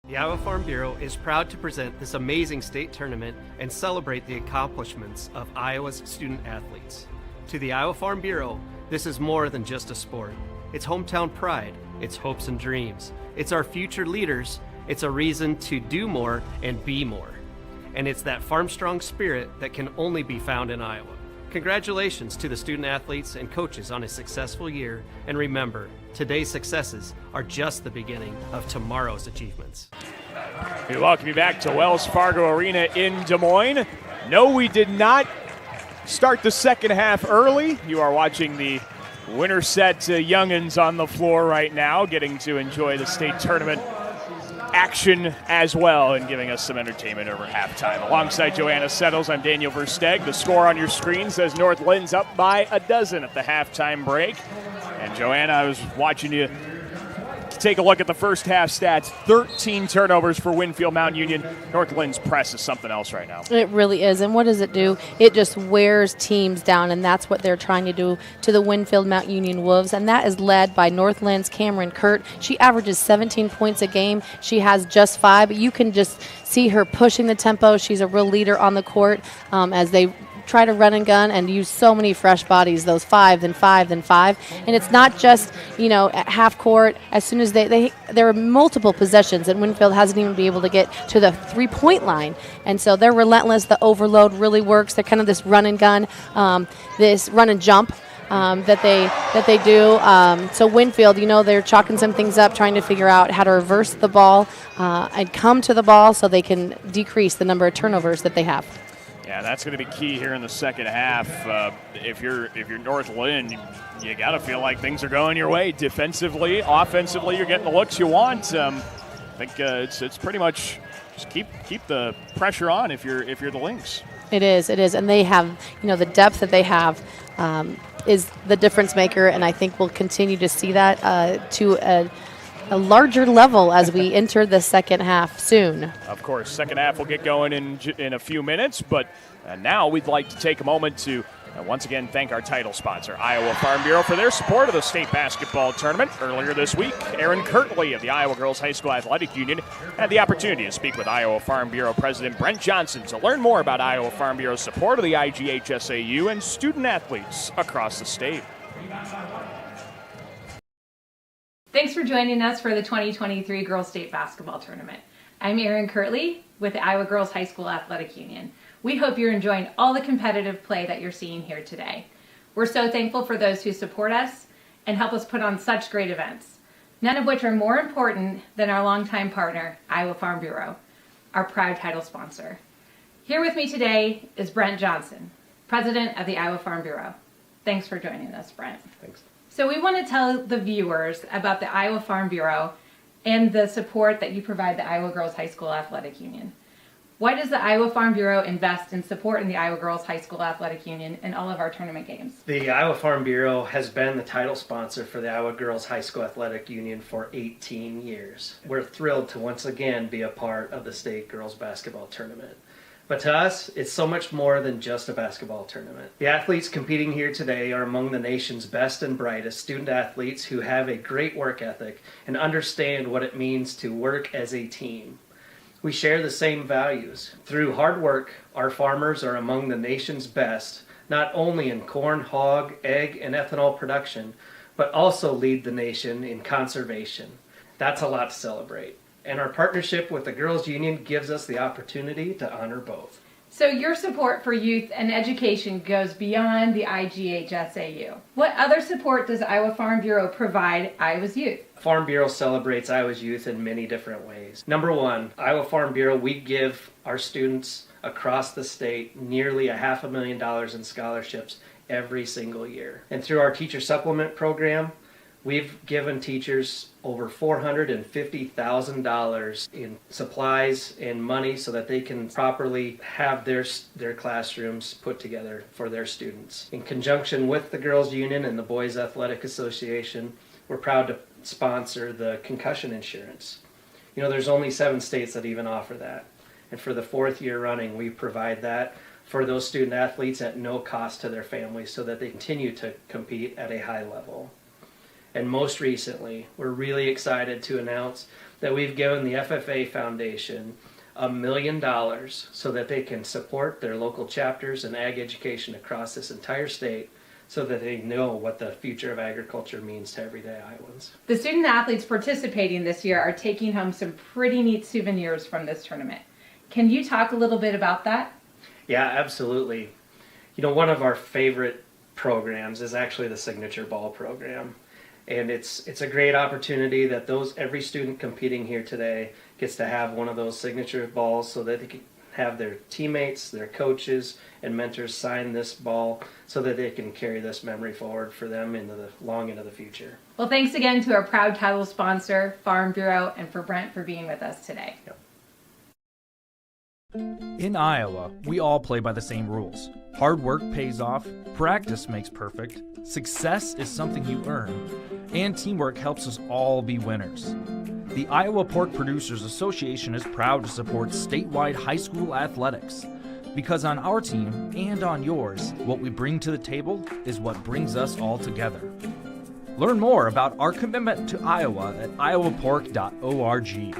The Iowa Farm Bureau is proud to present this amazing state tournament and celebrate the accomplishments of Iowa's student athletes. To the Iowa Farm Bureau, this is more than just a sport. It's hometown pride, it's hopes and dreams, it's our future leaders, it's a reason to do more and be more. And it's that farm-strong spirit that can only be found in Iowa. Congratulations to the student athletes and coaches on a successful year, and remember, today's successes are just the beginning of tomorrow's achievements. We welcome you back to Wells Fargo Arena in Des Moines. No, we did not start the second half early. You are watching the winner set youngins on the floor right now, getting to enjoy the state tournament action as well and giving us some entertainment over halftime. Alongside Joanna Settles, I'm Daniel Versteg. The score on your screen says North Lynn's up by 12 at the halftime break. And Joanna, I was watching you take a look at the first half stats. 13 turnovers for Winfield-Mount Union. North Lynn's press is something else right now. It really is. And what does it do? It just wears teams down, and that's what they're trying to do to the Winfield-Mount Union Wolves. And that is led by North Lynn's Cameron Kurt. She averages 17 points a game. She has just 5. But you can just see her pushing the tempo. She's a real leader on the court as they try to run and gun and use so many fresh bodies, those 5, then 5, then 5. And it's not just, at half court. As soon as there are multiple possessions, and Winfield hasn't even been able to get to the 3-point line. And so they're relentless. The overload really works. They're kind of this run and gun, this run and jump that they do. So Winfield, they're chalking some things up, trying to figure out how to reverse the ball and come to the ball so they can decrease the number of turnovers that they have. Yeah, that's going to be key here in the second half. If you're North Linn, you got to feel like things are going your way defensively, offensively. You're getting the looks you want. I think it's pretty much just keep the pressure on if you're the Lynx. It is, and they have the depth that they have is the difference maker, and I think we'll continue to see that to a larger level as we enter the second half soon. Of course, second half will get going in a few minutes, but now we'd like to take a moment to once again thank our title sponsor, Iowa Farm Bureau, for their support of the state basketball tournament. Earlier this week, Aaron Kirtley of the Iowa Girls High School Athletic Union had the opportunity to speak with Iowa Farm Bureau President Brent Johnson to learn more about Iowa Farm Bureau's support of the IGHSAU and student athletes across the state. Thanks for joining us for the 2023 Girls State Basketball Tournament. I'm Erin Kirtley with the Iowa Girls High School Athletic Union. We hope you're enjoying all the competitive play that you're seeing here today. We're so thankful for those who support us and help us put on such great events, none of which are more important than our longtime partner, Iowa Farm Bureau, our proud title sponsor. Here with me today is Brent Johnson, President of the Iowa Farm Bureau. Thanks for joining us, Brent. Thanks. So we want to tell the viewers about the Iowa Farm Bureau and the support that you provide the Iowa Girls High School Athletic Union. Why does the Iowa Farm Bureau invest in supporting the Iowa Girls High School Athletic Union in all of our tournament games? The Iowa Farm Bureau has been the title sponsor for the Iowa Girls High School Athletic Union for 18 years. We're thrilled to once again be a part of the state girls basketball tournament. But to us, it's so much more than just a basketball tournament. The athletes competing here today are among the nation's best and brightest student athletes who have a great work ethic and understand what it means to work as a team. We share the same values. Through hard work, our farmers are among the nation's best, not only in corn, hog, egg, and ethanol production, but also lead the nation in conservation. That's a lot to celebrate. And our partnership with the Girls Union gives us the opportunity to honor both. So your support for youth and education goes beyond the IGHSAU. What other support does Iowa Farm Bureau provide Iowa's youth? Farm Bureau celebrates Iowa's youth in many different ways. Number one, Iowa Farm Bureau, we give our students across the state nearly $500,000 in scholarships every single year. And through our teacher supplement program, we've given teachers over $450,000 in supplies and money so that they can properly have their classrooms put together for their students. In conjunction with the Girls Union and the Boys Athletic Association, we're proud to sponsor the concussion insurance. You know, there's only 7 states that even offer that. And for the 4th year running, we provide that for those student athletes at no cost to their families so that they continue to compete at a high level. And most recently, we're really excited to announce that we've given the FFA Foundation $1 million so that they can support their local chapters and ag education across this entire state so that they know what the future of agriculture means to everyday Iowans. The student athletes participating this year are taking home some pretty neat souvenirs from this tournament. Can you talk a little bit about that? Yeah, absolutely. You know, one of our favorite programs is actually the Signature Ball program. And it's a great opportunity that every student competing here today gets to have one of those signature balls so that they can have their teammates, their coaches, and mentors sign this ball so that they can carry this memory forward for them long into the future. Well, thanks again to our proud title sponsor, Farm Bureau, and for Brent for being with us today. Yep. In Iowa, we all play by the same rules. Hard work pays off, practice makes perfect, success is something you earn, and teamwork helps us all be winners. The Iowa Pork Producers Association is proud to support statewide high school athletics. Because on our team and on yours, what we bring to the table is what brings us all together. Learn more about our commitment to Iowa at iowapork.org.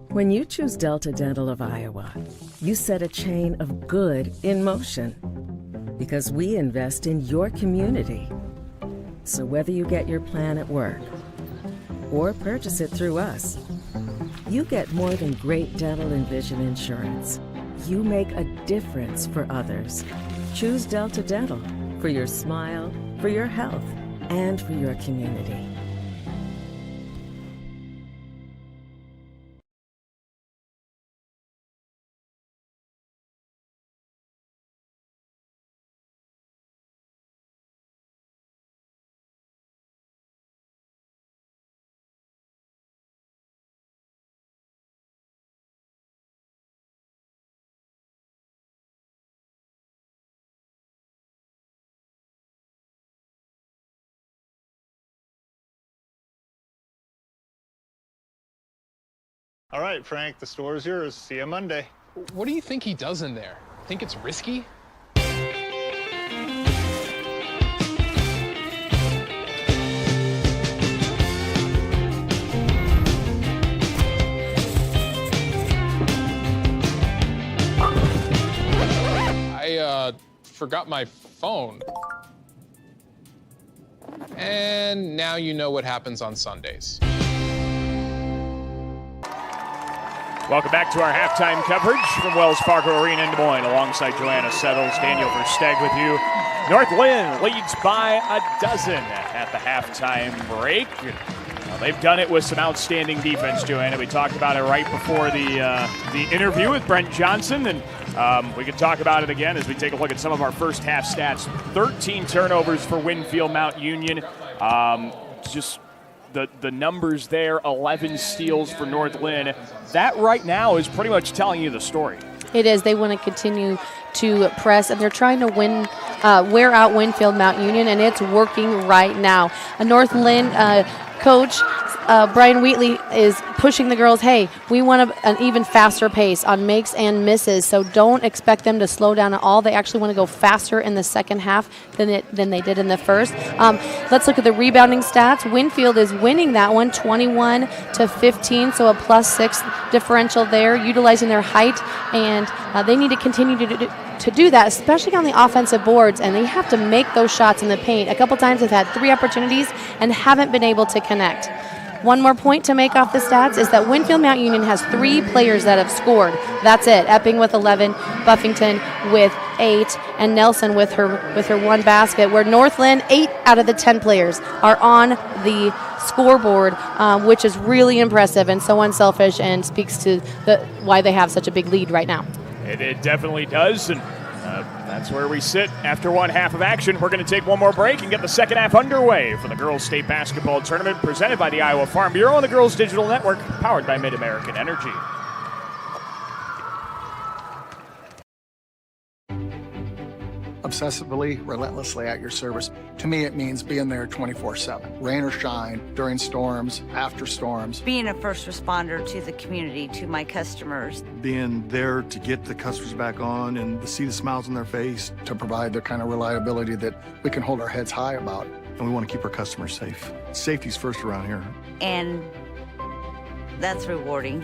When you choose Delta Dental of Iowa, you set a chain of good in motion because we invest in your community. So whether you get your plan at work or purchase it through us, you get more than great dental and vision insurance. You make a difference for others. Choose Delta Dental for your smile, for your health, and for your community. All right, Frank, the store is yours. See you Monday. What do you think he does in there? Think it's risky? I forgot my phone. And now you know what happens on Sundays. Welcome back to our halftime coverage from Wells Fargo Arena in Des Moines. Alongside Joanna Settles, Daniel Versteg with you. North Linn leads by 12 at the halftime break. They've done it with some outstanding defense, Joanna. We talked about it right before the interview with Brent Johnson, and we can talk about it again as we take a look at some of our first half stats. 13 turnovers for Winfield-Mount Union. Just the numbers there, 11 steals for North Linn. That right now is pretty much telling you the story. It is. They want to continue to press, and they're trying to wear out Winfield-Mount Union, and it's working right now. A North Linn coach Brian Wheatley is pushing the girls, hey, we want an even faster pace on makes and misses, so don't expect them to slow down at all. They actually want to go faster in the second half than they did in the first. Let's look at the rebounding stats. Winfield is winning that one 21-15, so a +6 differential there, utilizing their height, and they need to continue to do that, especially on the offensive boards, and they have to make those shots in the paint. A couple times they've had 3 opportunities and haven't been able to connect. One more point to make off the stats is that Winfield-Mount Union has 3 players that have scored. That's it. Epping with 11, Buffington with 8, and Nelson with her 1 basket, where North Linn, 8 out of the 10 players are on the scoreboard, which is really impressive and so unselfish and speaks to why they have such a big lead right now. It definitely does, and that's where we sit after one half of action. We're going to take one more break and get the second half underway for the Girls State Basketball Tournament presented by the Iowa Farm Bureau and the Girls Digital Network, powered by Mid-American Energy. Obsessively, relentlessly at your service. To me, it means being there 24/7, rain or shine, during storms, after storms. Being a first responder to the community, to my customers. Being there to get the customers back on and to see the smiles on their face. To provide the kind of reliability that we can hold our heads high about. And we want to keep our customers safe. Safety's first around here. And that's rewarding.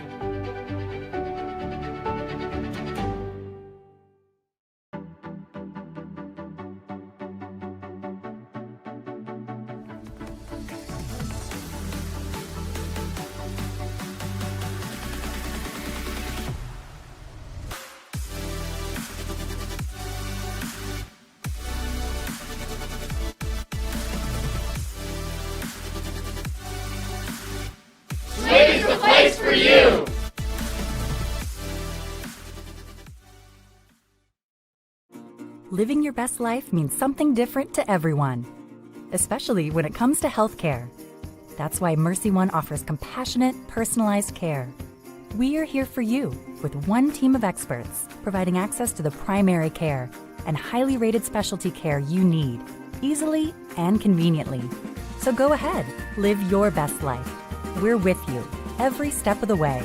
Ladies, the place for you! Living your best life means something different to everyone, especially when it comes to healthcare. That's why Mercy One offers compassionate, personalized care. We are here for you with one team of experts, providing access to the primary care and highly rated specialty care you need, easily and conveniently. So go ahead, live your best life. We're with you every step of the way.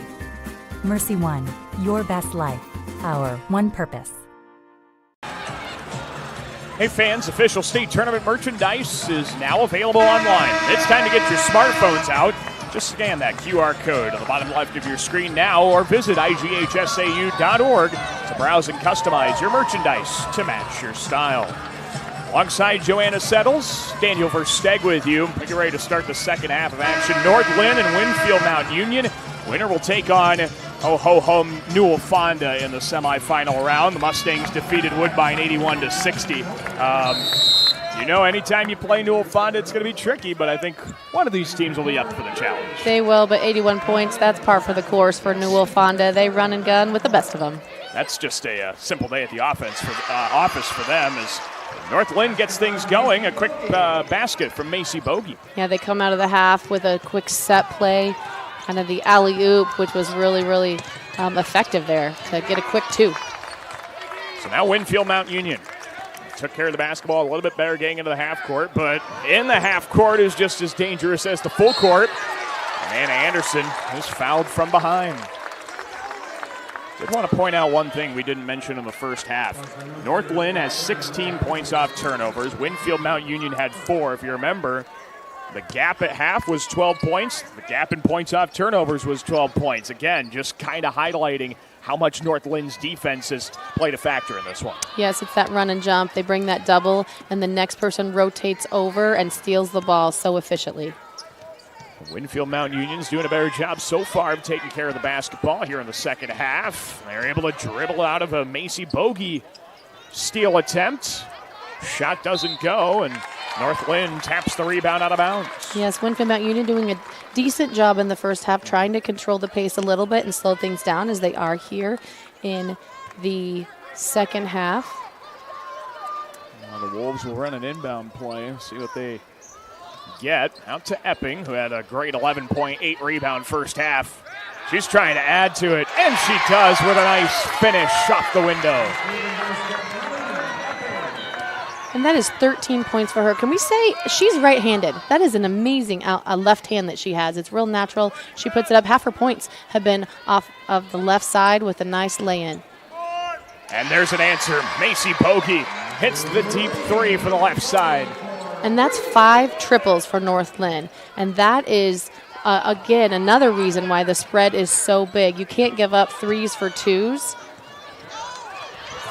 Mercy One, your best life, our one purpose. Hey fans, official state tournament merchandise is now available online. It's time to get your smartphones out. Just scan that QR code on the bottom left of your screen now or visit IGHSAU.org to browse and customize your merchandise to match your style. Alongside Joanna Settles, Daniel Versteg with you. Get ready to start the second half of action. North Linn and Winfield-Mount Union. Winner will take on ho-ho-hum Newell Fonda in the semifinal round. The Mustangs defeated Woodbine 81-60. Anytime you play Newell Fonda, it's going to be tricky, but I think one of these teams will be up for the challenge. They will, but 81 points, that's par for the course for Newell Fonda. They run and gun with the best of them. That's just a simple day at the office for them as North Linn gets things going. A quick basket from Macy Bogey. Yeah, they come out of the half with a quick set play, kind of the alley-oop, which was really, really effective there to get a quick 2. So now Winfield-Mount Union took care of the basketball a little bit better getting into the half court, but in the half court is just as dangerous as the full court. And Anderson is fouled from behind. Did want to point out one thing we didn't mention in the first half. North Linn has 16 points off turnovers. Winfield-Mount Union had 4. If you remember, the gap at half was 12 points. The gap in points off turnovers was 12 points. Again, just kind of highlighting how much North Linn's defense has played a factor in this one. Yes, it's that run and jump. They bring that double, and the next person rotates over and steals the ball so efficiently. Winfield-Mount Union's doing a better job so far of taking care of the basketball here in the second half. They're able to dribble out of a Macy Bogey steal attempt. Shot doesn't go, and North Linn taps the rebound out of bounds. Yes, Winfield-Mount Union doing a decent job in the first half, trying to control the pace a little bit and slow things down as they are here in the second half. Now the Wolves will run an inbound play, see what they get. Out to Epping, who had a great 11.8 rebound first half. She's trying to add to it, and she does with a nice finish off the window. And that is 13 points for her. Can we say she's right-handed? That is an amazing left hand that she has. It's real natural. She puts it up. Half her points have been off of the left side with a nice lay-in. And there's an answer. Macy Bogey hits the deep three for the left side. And that's 5 triples for North Linn. And that is, again, another reason why the spread is so big. You can't give up 3s for 2s.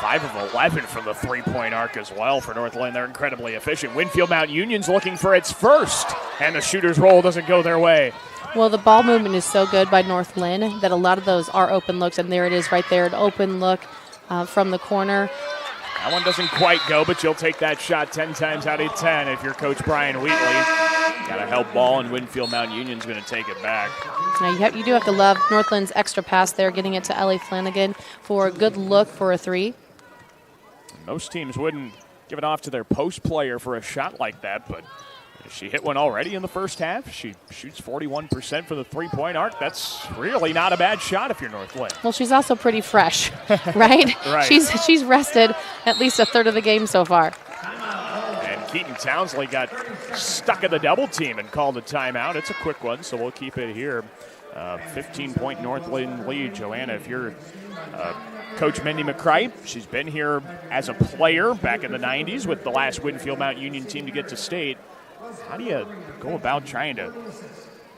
5 of 11 from the three-point arc as well for North Linn. They're incredibly efficient. Winfield-Mount Union's looking for its first, and the shooter's roll doesn't go their way. Well, the ball movement is so good by North Linn that a lot of those are open looks, and there it is right there, an open look from the corner. That one doesn't quite go, but you'll take that shot 10 times out of 10 if you're Coach Brian Wheatley. Got a help ball, and Winfield-Mount Union's going to take it back. Now you do have to love North Linn's extra pass there, getting it to Ellie Flanagan for a good look for a 3. Most teams wouldn't give it off to their post player for a shot like that, but she hit one already in the first half. She shoots 41% for the three-point arc. That's really not a bad shot if you're North Linn. Well, she's also pretty fresh, right? Right. She's rested at least a third of the game so far. And Keaton Townsley got stuck in the double team and called a timeout. It's a quick one, so we'll keep it here. 15-point North Linn lead. Joanna, if you're Coach Mindy McCright, she's been here as a player back in the 90s with the last Winfield-Mount Union team to get to state. How do you go about trying to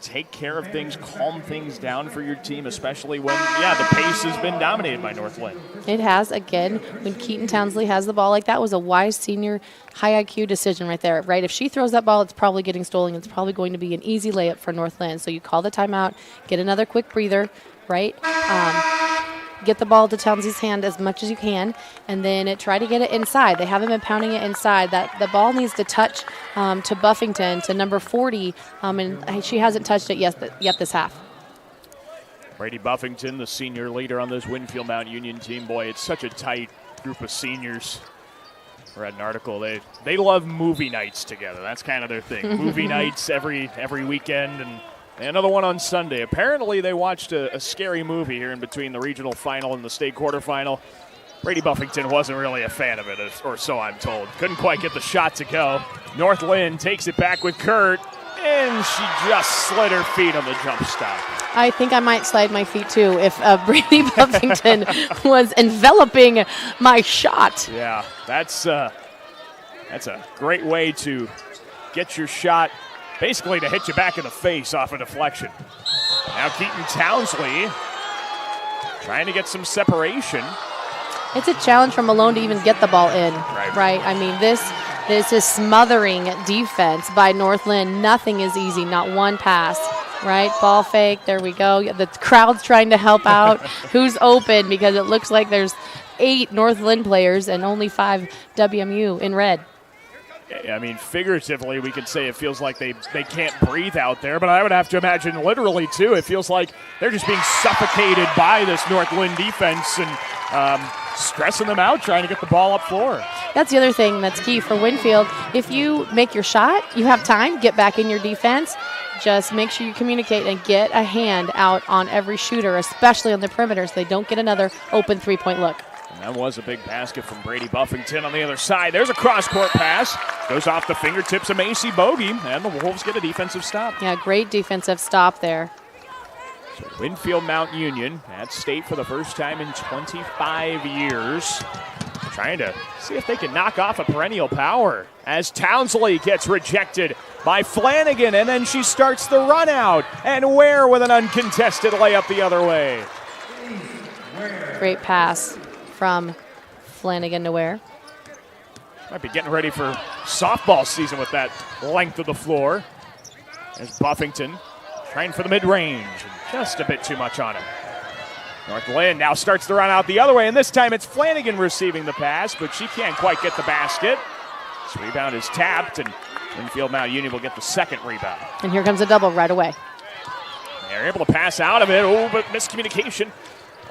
take care of things, calm things down for your team, especially when, the pace has been dominated by North Linn? It has, again, when Keaton Townsley has the ball like that, was a wise senior high IQ decision right there, right? If she throws that ball, it's probably getting stolen. It's probably going to be an easy layup for North Linn. So you call the timeout, get another quick breather, right? Get the ball to Townsley's hand as much as you can, and then try to get it inside. They haven't been pounding it inside. That the ball needs to touch to Buffington, to number 40, and she hasn't touched it yet this half. Brady Buffington, the senior leader on this Winfield-Mount Union team. Boy, it's such a tight group of seniors. I read an article. They love movie nights together. That's kind of their thing. Movie nights every weekend, and another one on Sunday. Apparently, they watched a scary movie here in between the regional final and the state quarterfinal. Brady Buffington wasn't really a fan of it, or so I'm told. Couldn't quite get the shot to go. North Linn takes it back with Kurt, and she just slid her feet on the jump stop. I think I might slide my feet, too, if Brady Buffington was enveloping my shot. Yeah, that's a great way to get your shot, basically to hit you back in the face off a deflection. Now Keaton Townsley trying to get some separation. It's a challenge for Malone to even get the ball in, right? I mean, this is smothering defense by North Linn. Nothing is easy, not one pass, right? Ball fake, there we go. The crowd's trying to help out. Who's open? Because it looks like there's 8 North Linn players and only 5 WMU in red. I mean, figuratively, we could say it feels like they can't breathe out there, but I would have to imagine literally, too. It feels like they're just being suffocated by this North Linn defense and stressing them out, trying to get the ball up floor. That's the other thing that's key for Winfield. If you make your shot, you have time, get back in your defense. Just make sure you communicate and get a hand out on every shooter, especially on the perimeter, so they don't get another open three-point look. And that was a big basket from Brady Buffington on the other side. There's a cross-court pass. Goes off the fingertips of Macy Bogey, and the Wolves get a defensive stop. Yeah, great defensive stop there. So Winfield-Mount Union at state for the first time in 25 years. Trying to see if they can knock off a perennial power as Townsley gets rejected by Flanagan, and then she starts the run out. And Ware with an uncontested layup the other way. Great pass from Flanagan to Ware. Might be getting ready for softball season with that length of the floor. There's Buffington trying for the mid-range. Just a bit too much on him. North Linn now starts to run out the other way, and this time it's Flanagan receiving the pass, but she can't quite get the basket. This rebound is tapped, and Winfield-Mount Union will get the second rebound. And here comes a double right away. They're able to pass out of it. Oh, but miscommunication.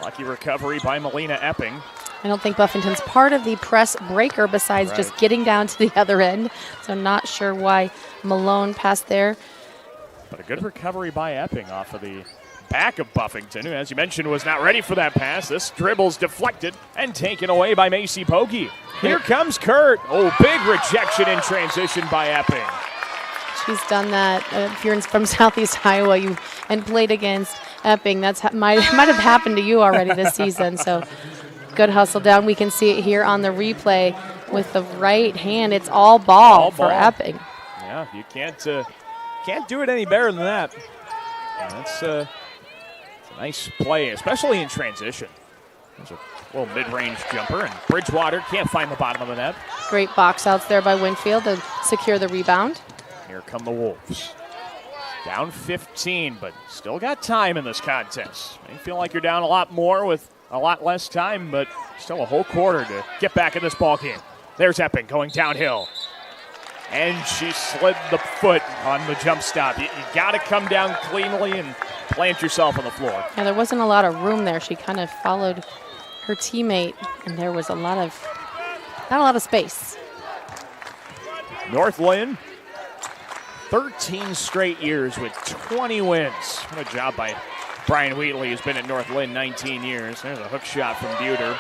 Lucky recovery by Melina Epping. I don't think Buffington's part of the press breaker besides just getting down to the other end. So not sure why Malone passed there. But a good recovery by Epping off of the back of Buffington, who, as you mentioned, was not ready for that pass. This dribble's deflected and taken away by Macy Pogge. Here comes Kurt. Oh, big rejection in transition by Epping. She's done that. If you're from Southeast Iowa and played against Epping, might have happened to you already this season. So good hustle down. We can see it here on the replay with the right hand. It's all ball for Epping. Yeah, you can't do it any better than that. That's a nice play, especially in transition. There's a little mid-range jumper, and Bridgewater can't find the bottom of the net. Great box outs there by Winfield to secure the rebound. Here come the Wolves. Down 15, but still got time in this contest. May feel like you're down a lot more with a lot less time, but still a whole quarter to get back in this ball game. There's Epping going downhill. And she slid the foot on the jump stop. You got to come down cleanly and plant yourself on the floor. Yeah, there wasn't a lot of room there. She kind of followed her teammate, and there was not a lot of space. North Linn, 13 straight years with 20 wins. What a job by Brian Wheatley, who's been at North Linn 19 years. There's a hook shot from Buter,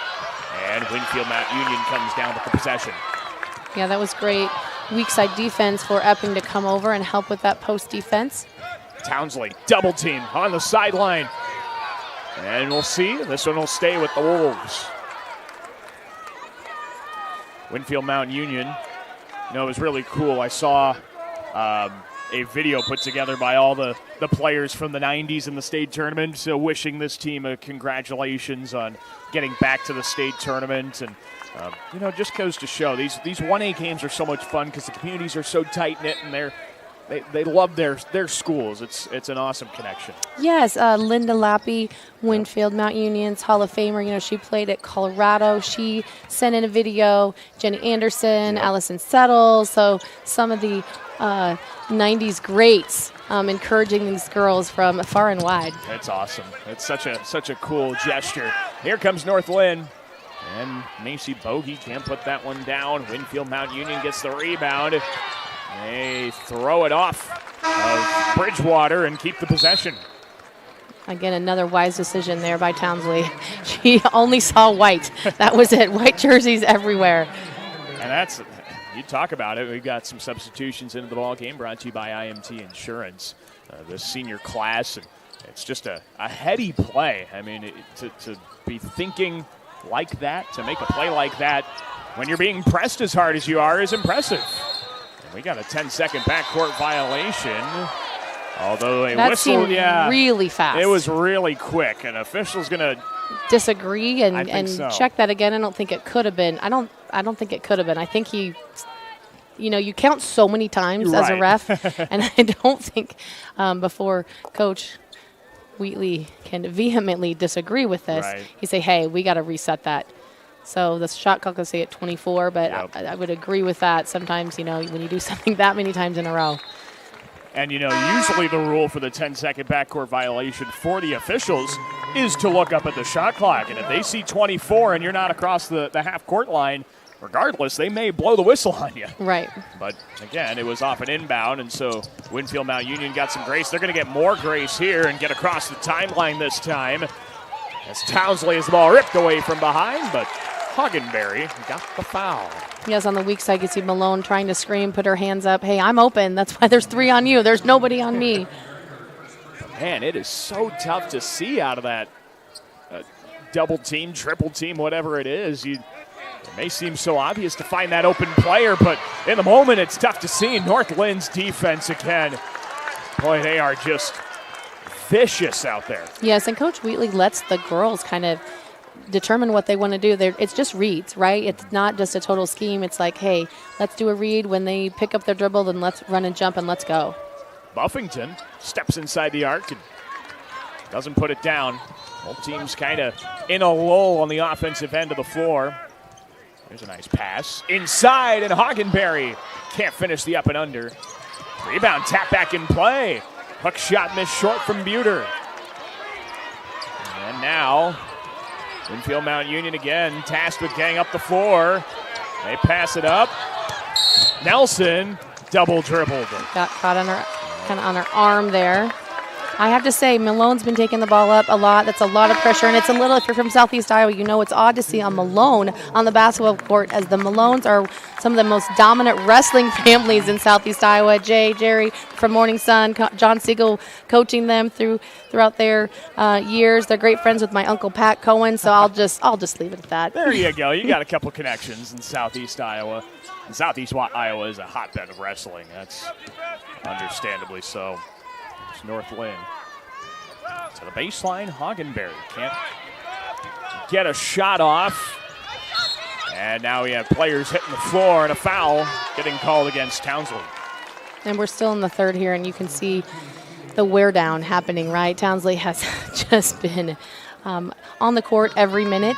and Winfield-Mount Union comes down with the possession. Yeah, that was great. Weak side defense for Epping to come over and help with that post defense. Townsley, double team on the sideline. And we'll see. This one will stay with the Wolves. Winfield-Mount Union. You know, it was really cool. I saw a video put together by all the players from the 90s in the state tournament, so wishing this team a congratulations on getting back to the state tournament. And you know, just goes to show these 1A games are so much fun because the communities are so tight-knit and they love their schools. It's an awesome connection. Yes, Linda Lappy, Winfield-Mount Union's Hall of Famer. You know, she played at Colorado. She sent in a video. Jenny Anderson, Allison Settles. So some of the 90s greats encouraging these girls from far and wide. That's awesome. It's such a cool gesture. Here comes North Linn. And Macy Pogge can't put that one down. Winfield-Mount Union gets the rebound. They throw it off of Bridgewater and keep the possession. Again, another wise decision there by Townsley. She only saw white. That was it. White jerseys everywhere. And that's, you talk about it. We've got some substitutions into the ball game brought to you by IMT Insurance. The senior class, and it's just a heady play. I mean, to be thinking like that, to make a play like that when you're being pressed as hard as you are is impressive. And we got a 10-second backcourt violation. Although they whistled, really fast. It was really quick, and officials going to disagree and so. Check that again. I don't think it could have been. I don't think it could have been. I think he, you know, you count so many times as a ref, and I don't think before Coach Wheatley can vehemently disagree with this. He say, hey, we got to reset that. So the shot clock will say at 24, but I would agree with that. Sometimes, you know, when you do something that many times in a row. And, you know, usually the rule for the 10-second backcourt violation for the officials is to look up at the shot clock. And if they see 24 and you're not across the half-court line, regardless, they may blow the whistle on you. Right. But, again, it was off an inbound, and so Winfield-Mount Union got some grace. They're going to get more grace here and get across the timeline this time as Townsley has the ball ripped away from behind, but Hoggenberry got the foul. Yes, on the weak side, you see Malone trying to scream, put her hands up. Hey, I'm open. That's why there's 3 on you. There's nobody on me. Man, it is so tough to see out of that double team, triple team, whatever it is. It may seem so obvious to find that open player, but in the moment, it's tough to see. North Lynn's defense again. Boy, they are just vicious out there. Yes, and Coach Wheatley lets the girls kind of determine what they want to do. It's just reads, right? It's not just a total scheme. It's like, hey, let's do a read. When they pick up their dribble, then let's run and jump and let's go. Buffington steps inside the arc and doesn't put it down. Both teams kind of in a lull on the offensive end of the floor. There's a nice pass. Inside, and Hoggenberry can't finish the up and under. Rebound, tap back in play. Hook shot missed short from Buter. And now Winfield-Mount Union again, tasked with getting up the floor. They pass it up. Nelson double dribbled. Got caught on her, kind of on her arm there. I have to say, Malone's been taking the ball up a lot. That's a lot of pressure, and it's a little, if you're from Southeast Iowa, you know it's odd to see a Malone on the basketball court, as the Malones are some of the most dominant wrestling families in Southeast Iowa. Jay, Jerry from Morning Sun, John Siegel coaching them throughout their years. They're great friends with my Uncle Pat Cohen, so I'll just leave it at that. There you go. You got a couple connections in Southeast Iowa. And Southeast Iowa is a hotbed of wrestling. That's understandably so. It's North Linn. To the baseline, Hagenberry can't get a shot off. And now we have players hitting the floor and a foul getting called against Townsley. And we're still in the third here, and you can see the wear down happening, right? Townsley has just been on the court every minute.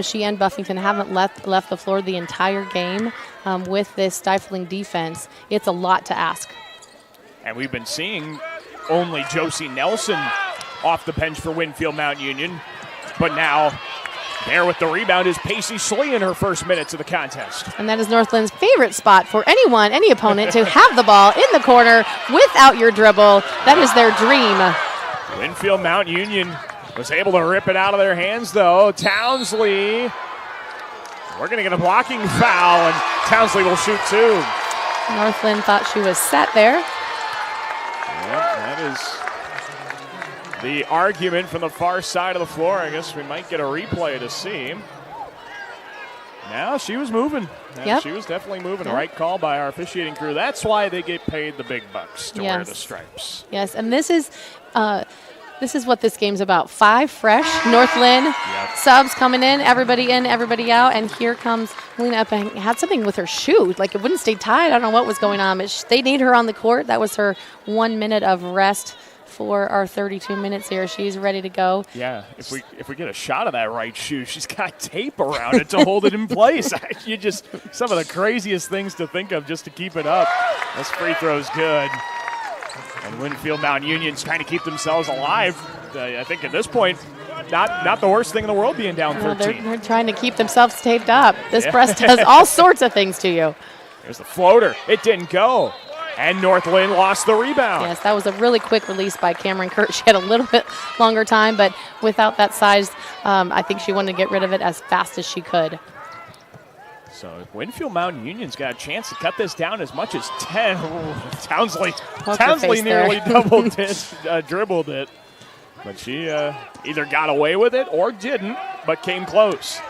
She and Buffington haven't left the floor the entire game with this stifling defense. It's a lot to ask. And we've been seeing only Josie Nelson off the bench for Winfield-Mount Union. But now, there with the rebound is Pacey Slee in her first minutes of the contest. And that is North Lynn's favorite spot for any opponent to have the ball in the corner without your dribble. That is their dream. Winfield-Mount Union was able to rip it out of their hands, though. Townsley, we're going to get a blocking foul, and Townsley will shoot two. North Linn thought she was set there. Yep, that is the argument from the far side of the floor. I guess we might get a replay to see. Now she was moving. Yep. She was definitely moving. Yep. Right call by our officiating crew. That's why they get paid the big bucks to wear Yes. the stripes. Yes, and this is what this game's about. 5 fresh North Linn subs coming in, everybody out, and here comes Lena Epping. Had something with her shoe, like it wouldn't stay tied. I don't know what was going on, but they need her on the court. That was her 1 minute of rest for our 32 minutes here. She's ready to go. Yeah, if we get a shot of that right shoe, she's got tape around it to hold it in place. Some of the craziest things to think of just to keep it up. This free throw's good. And Winfield-Mount Union's trying to keep themselves alive. I think at this point, not the worst thing in the world being down 13. They're trying to keep themselves taped up. This press does all sorts of things to you. There's the floater. It didn't go. And North Linn lost the rebound. Yes, that was a really quick release by Cameron Kurt. She had a little bit longer time, but without that size, I think she wanted to get rid of it as fast as she could. So Winfield-Mount Union's got a chance to cut this down as much as 10. Ooh, Townsley nearly dribbled it. But she either got away with it or didn't, but came close.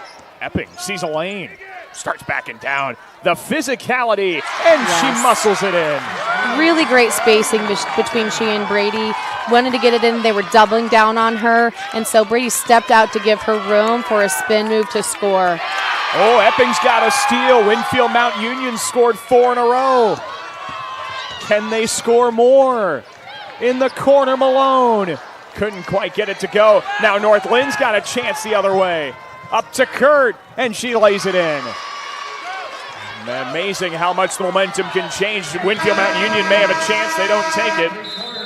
Epping sees a lane, starts backing down. The physicality, and she muscles it in. Really great spacing between she and Brady. Wanted to get it in. They were doubling down on her, and so Brady stepped out to give her room for a spin move to score. Oh, Epping's got a steal. Winfield-Mount Union scored 4 in a row. Can they score more? In the corner, Malone. Couldn't quite get it to go. Now North Lynn's got a chance the other way. Up to Kurt, and she lays it in. Amazing how much the momentum can change. Winfield-Mount Union may have a chance. They don't take it.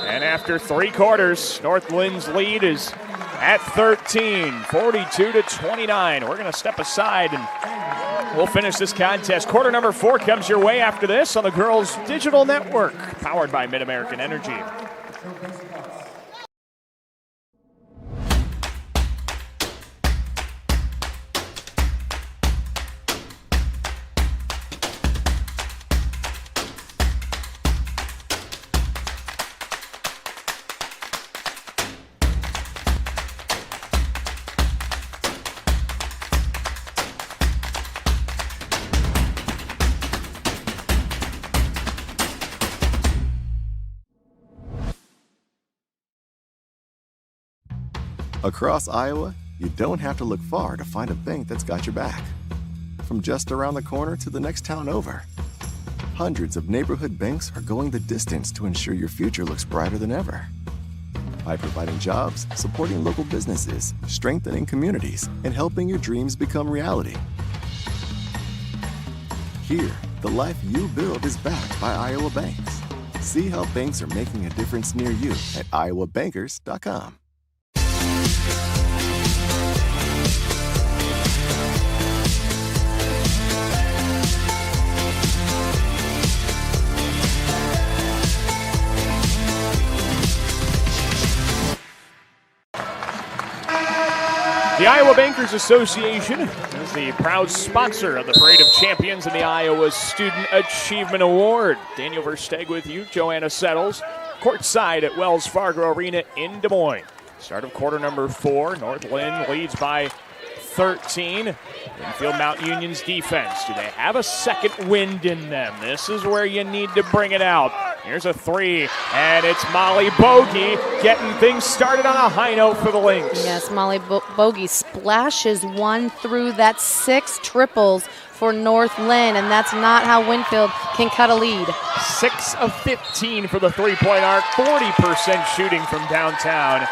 And after 3 quarters, North Lynn's lead is at 13, 42-29. We're going to step aside and we'll finish this contest. Quarter number 4 comes your way after this on the Girls Digital Network, powered by Mid-American Energy. Across Iowa, you don't have to look far to find a bank that's got your back. From just around the corner to the next town over, hundreds of neighborhood banks are going the distance to ensure your future looks brighter than ever. By providing jobs, supporting local businesses, strengthening communities, and helping your dreams become reality. Here, the life you build is backed by Iowa banks. See how banks are making a difference near you at iowabankers.com. The Iowa Bankers Association is the proud sponsor of the Parade of Champions and the Iowa Student Achievement Award. Daniel Versteg with you, Joanna Settles, courtside at Wells Fargo Arena in Des Moines. Start of quarter number 4. North Linn leads by 13. Winfield-Mount Union's defense. Do they have a second wind in them? This is where you need to bring it out. Here's a 3, and it's Molly Bogey getting things started on a high note for the Lynx. Yes, Molly Bogey splashes one through. That's 6 triples for North Linn, and that's not how Winfield can cut a lead. 6 of 15 for the three-point arc, 40% shooting from downtown.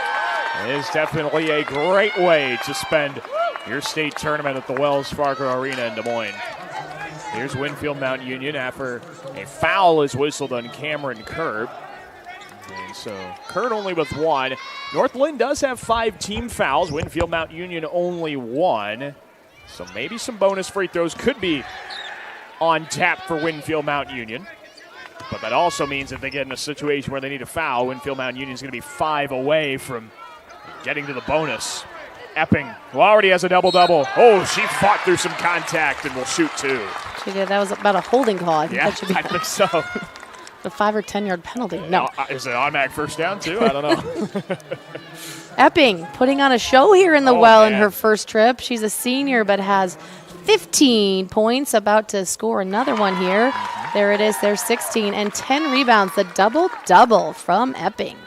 It is definitely a great way to spend your state tournament at the Wells Fargo Arena in Des Moines. Here's Winfield-Mount Union after a foul is whistled on Cameron Kurt. And so Kurt only with 1. North Linn does have 5 team fouls. Winfield-Mount Union only 1. So maybe some bonus free throws could be on tap for Winfield-Mount Union. But that also means if they get in a situation where they need a foul, Winfield-Mount Union is going to be 5 away from getting to the bonus. Epping, who already has a double-double. Oh, she fought through some contact and will shoot 2. She did. That was about a holding call. I think Yeah, that should be I think so. the 5 or 10 yard penalty. No. Is it automatic first down, too? I don't know. Epping putting on a show here in the well in her first trip. She's a senior but has 15 points, about to score another one here. There it is. There's 16 and 10 rebounds. The double-double from Epping.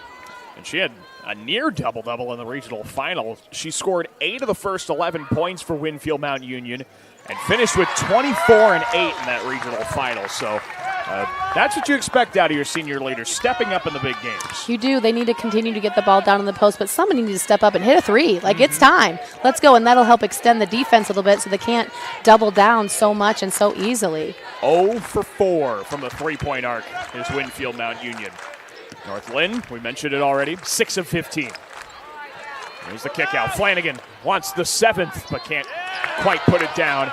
And she had a near double-double in the regional final. She scored 8 of the first 11 points for Winfield-Mount Union and finished with 24 and 8 in that regional final. So that's what you expect out of your senior leader, stepping up in the big games. You do. They need to continue to get the ball down in the post, but somebody needs to step up and hit a 3. Like, it's time. Let's go, and that'll help extend the defense a little bit so they can't double down so much and so easily. 0 for 4 from the three-point arc is Winfield-Mount Union. North Linn, we mentioned it already, 6 of 15. Here's the kick out. Flanagan wants the 7th, but can't quite put it down.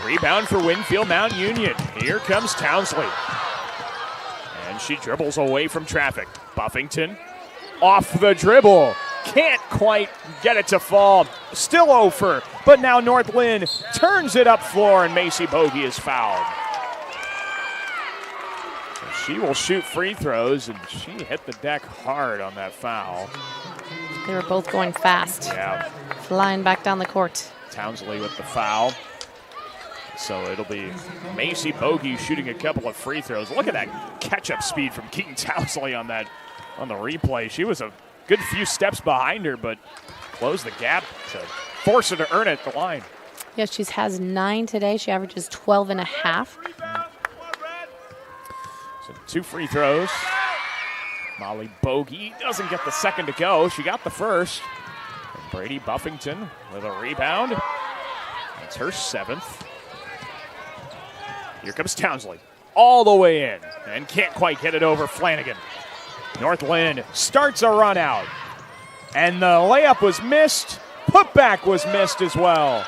Rebound for Winfield-Mount Union. Here comes Townsley. And she dribbles away from traffic. Buffington off the dribble. Can't quite get it to fall. Still over, but now North Linn turns it up floor, and Macy Bogey is fouled. She will shoot free throws, and she hit the deck hard on that foul. They were both going fast. Yeah. Flying back down the court. Townsley with the foul. So it'll be Macy Bogey shooting a couple of free throws. Look at that catch-up speed from Keaton Townsley on the replay. She was a good few steps behind her, but closed the gap to force her to earn it at the line. Yeah, she has 9 today. She averages 12 and a half. So 2 free throws. Molly Bogey doesn't get the second to go. She got the first. And Brady Buffington with a rebound. That's her 7th. Here comes Townsley all the way in and can't quite get it over Flanagan. North Linn starts a run out. And the layup was missed. Putback was missed as well.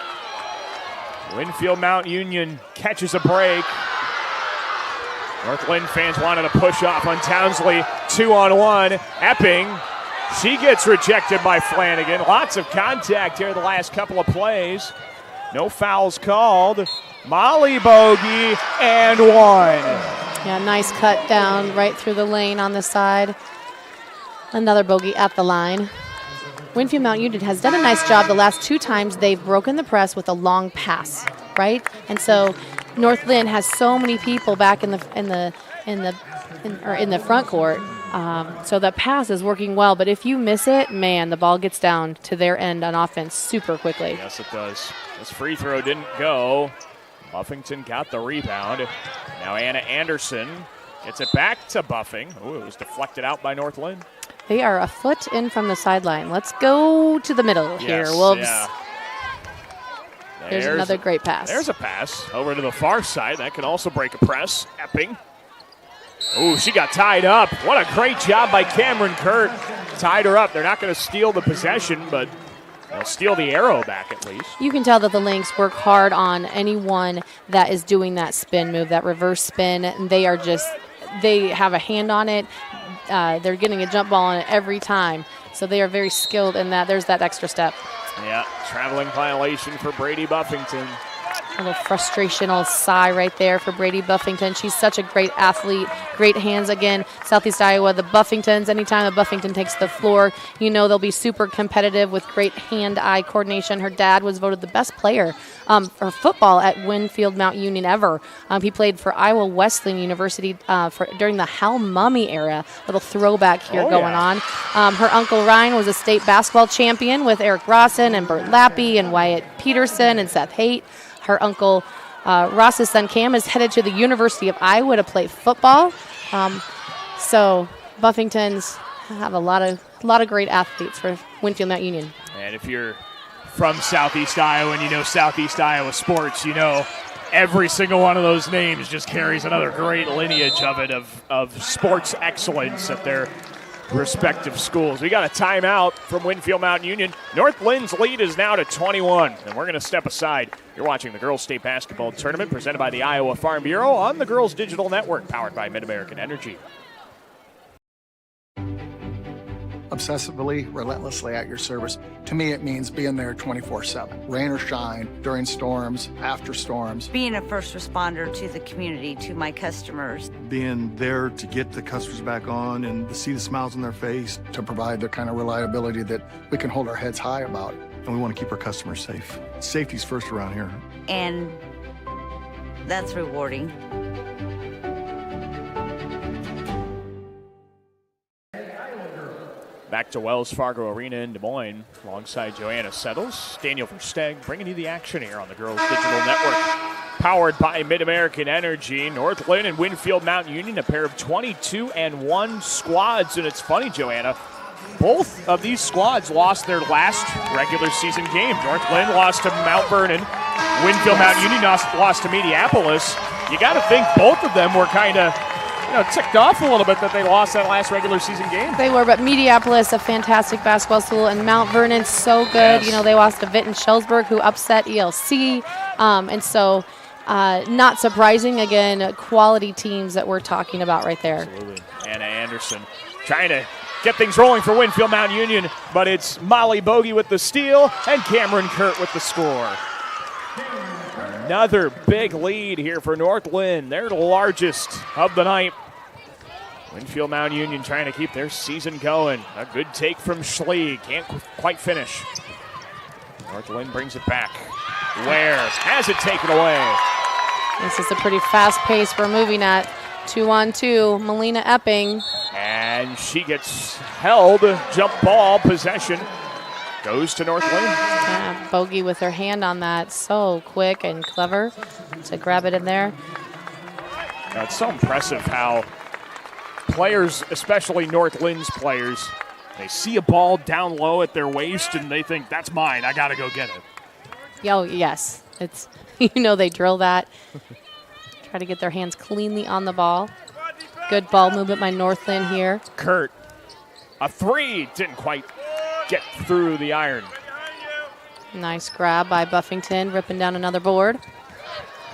Winfield-Mount Union catches a break. North Linn fans wanted to push off on Townsley. 2-on-1. Epping. She gets rejected by Flanagan. Lots of contact here the last couple of plays. No fouls called. Molly Bogey and 1. Yeah, nice cut down right through the lane on the side. Another bogey at the line. Winfield-Mount Union has done a nice job the last 2 times they've broken the press with a long pass, right? And so North Linn has so many people back in the front court, so that pass is working well. But if you miss it, man, the ball gets down to their end on offense super quickly. Yes, it does. This free throw didn't go. Buffington got the rebound. Now Anna Anderson gets it back to Buffing. Ooh, it was deflected out by North Linn. They are a foot in from the sideline. Let's go to the middle here, Wolves. Yeah. There's another great pass. There's a pass over to the far side. That can also break a press. Epping. Ooh, she got tied up. What a great job by Cameron Kurt. Tied her up. They're not going to steal the possession, but they'll steal the arrow back at least. You can tell that the Lynx work hard on anyone that is doing that spin move, that reverse spin. They have a hand on it. They're getting a jump ball on it every time. So they are very skilled in that. There's that extra step. Yeah, traveling violation for Brady Buffington. A little frustrational sigh right there for Brady Buffington. She's such a great athlete, great hands. Again, Southeast Iowa, the Buffingtons, anytime a Buffington takes the floor, you know they'll be super competitive with great hand-eye coordination. Her dad was voted the best player for football at Winfield-Mount Union ever. He played for Iowa Wesleyan University during the Hal Mummy era. Little throwback here going on. Her uncle Ryan was a state basketball champion with Eric Rawson and Bert Lappy and Wyatt Peterson and Seth Haight. Her uncle Ross's son Cam is headed to the University of Iowa to play football. So Buffingtons have a lot of great athletes for Winfield-Mount Union. And if you're from Southeast Iowa and you know Southeast Iowa sports, you know every single one of those names just carries another great lineage of sports excellence at their respective schools. We got a timeout from Winfield-Mount Union. North Lynn's lead is now to 21, and we're going to step aside. You're watching the Girls State Basketball Tournament presented by the Iowa Farm Bureau on the Girls Digital Network, powered by Mid-American Energy. Obsessively, relentlessly at your service. To me, it means being there 24/7, rain or shine, during storms, after storms. Being a first responder to the community, to my customers. Being there to get the customers back on and to see the smiles on their face. To provide the kind of reliability that we can hold our heads high about. And we want to keep our customers safe. Safety's first around here. And that's rewarding. Back to Wells Fargo Arena in Des Moines alongside Joanna Settles. Daniel Versteg bringing you the action here on the Girls Digital Network. Powered by Mid-American Energy. North Linn and Winfield-Mount Union, a pair of 22-1 squads. And it's funny, Joanna, both of these squads lost their last regular season game. North Linn lost to Mount Vernon. Winfield-Mount Union lost to Mediapolis. You got to think both of them were kind of ticked off a little bit that they lost that last regular season game. They were, but Mediapolis, a fantastic basketball school, and Mount Vernon, so good. Yes. They lost to Vinton-Schellsburg, who upset ELC. And so not surprising, again, quality teams that we're talking about right there. Absolutely. Anna Anderson trying to get things rolling for Winfield-Mount Union, but it's Molly Bogey with the steal and Cameron Kurt with the score. Another big lead here for North Linn. They're the largest of the night. Winfield-Mount Union trying to keep their season going. A good take from Schlee. Can't quite finish. North Linn brings it back. Ware has it taken away. This is a pretty fast pace we're moving at. 2-on-2, Melina Epping. And she gets held. Jump ball possession. Goes to North Linn. Yeah, Bogey with her hand on that. So quick and clever to grab it in there. Now, it's so impressive how players, especially North Lynn's players, they see a ball down low at their waist and they think, that's mine, I got to go get it. Oh, yes. It's they drill that. Try to get their hands cleanly on the ball. Good ball movement by North Linn here. Kurt, a three, didn't quite get through the iron. Nice grab by Buffington, ripping down another board.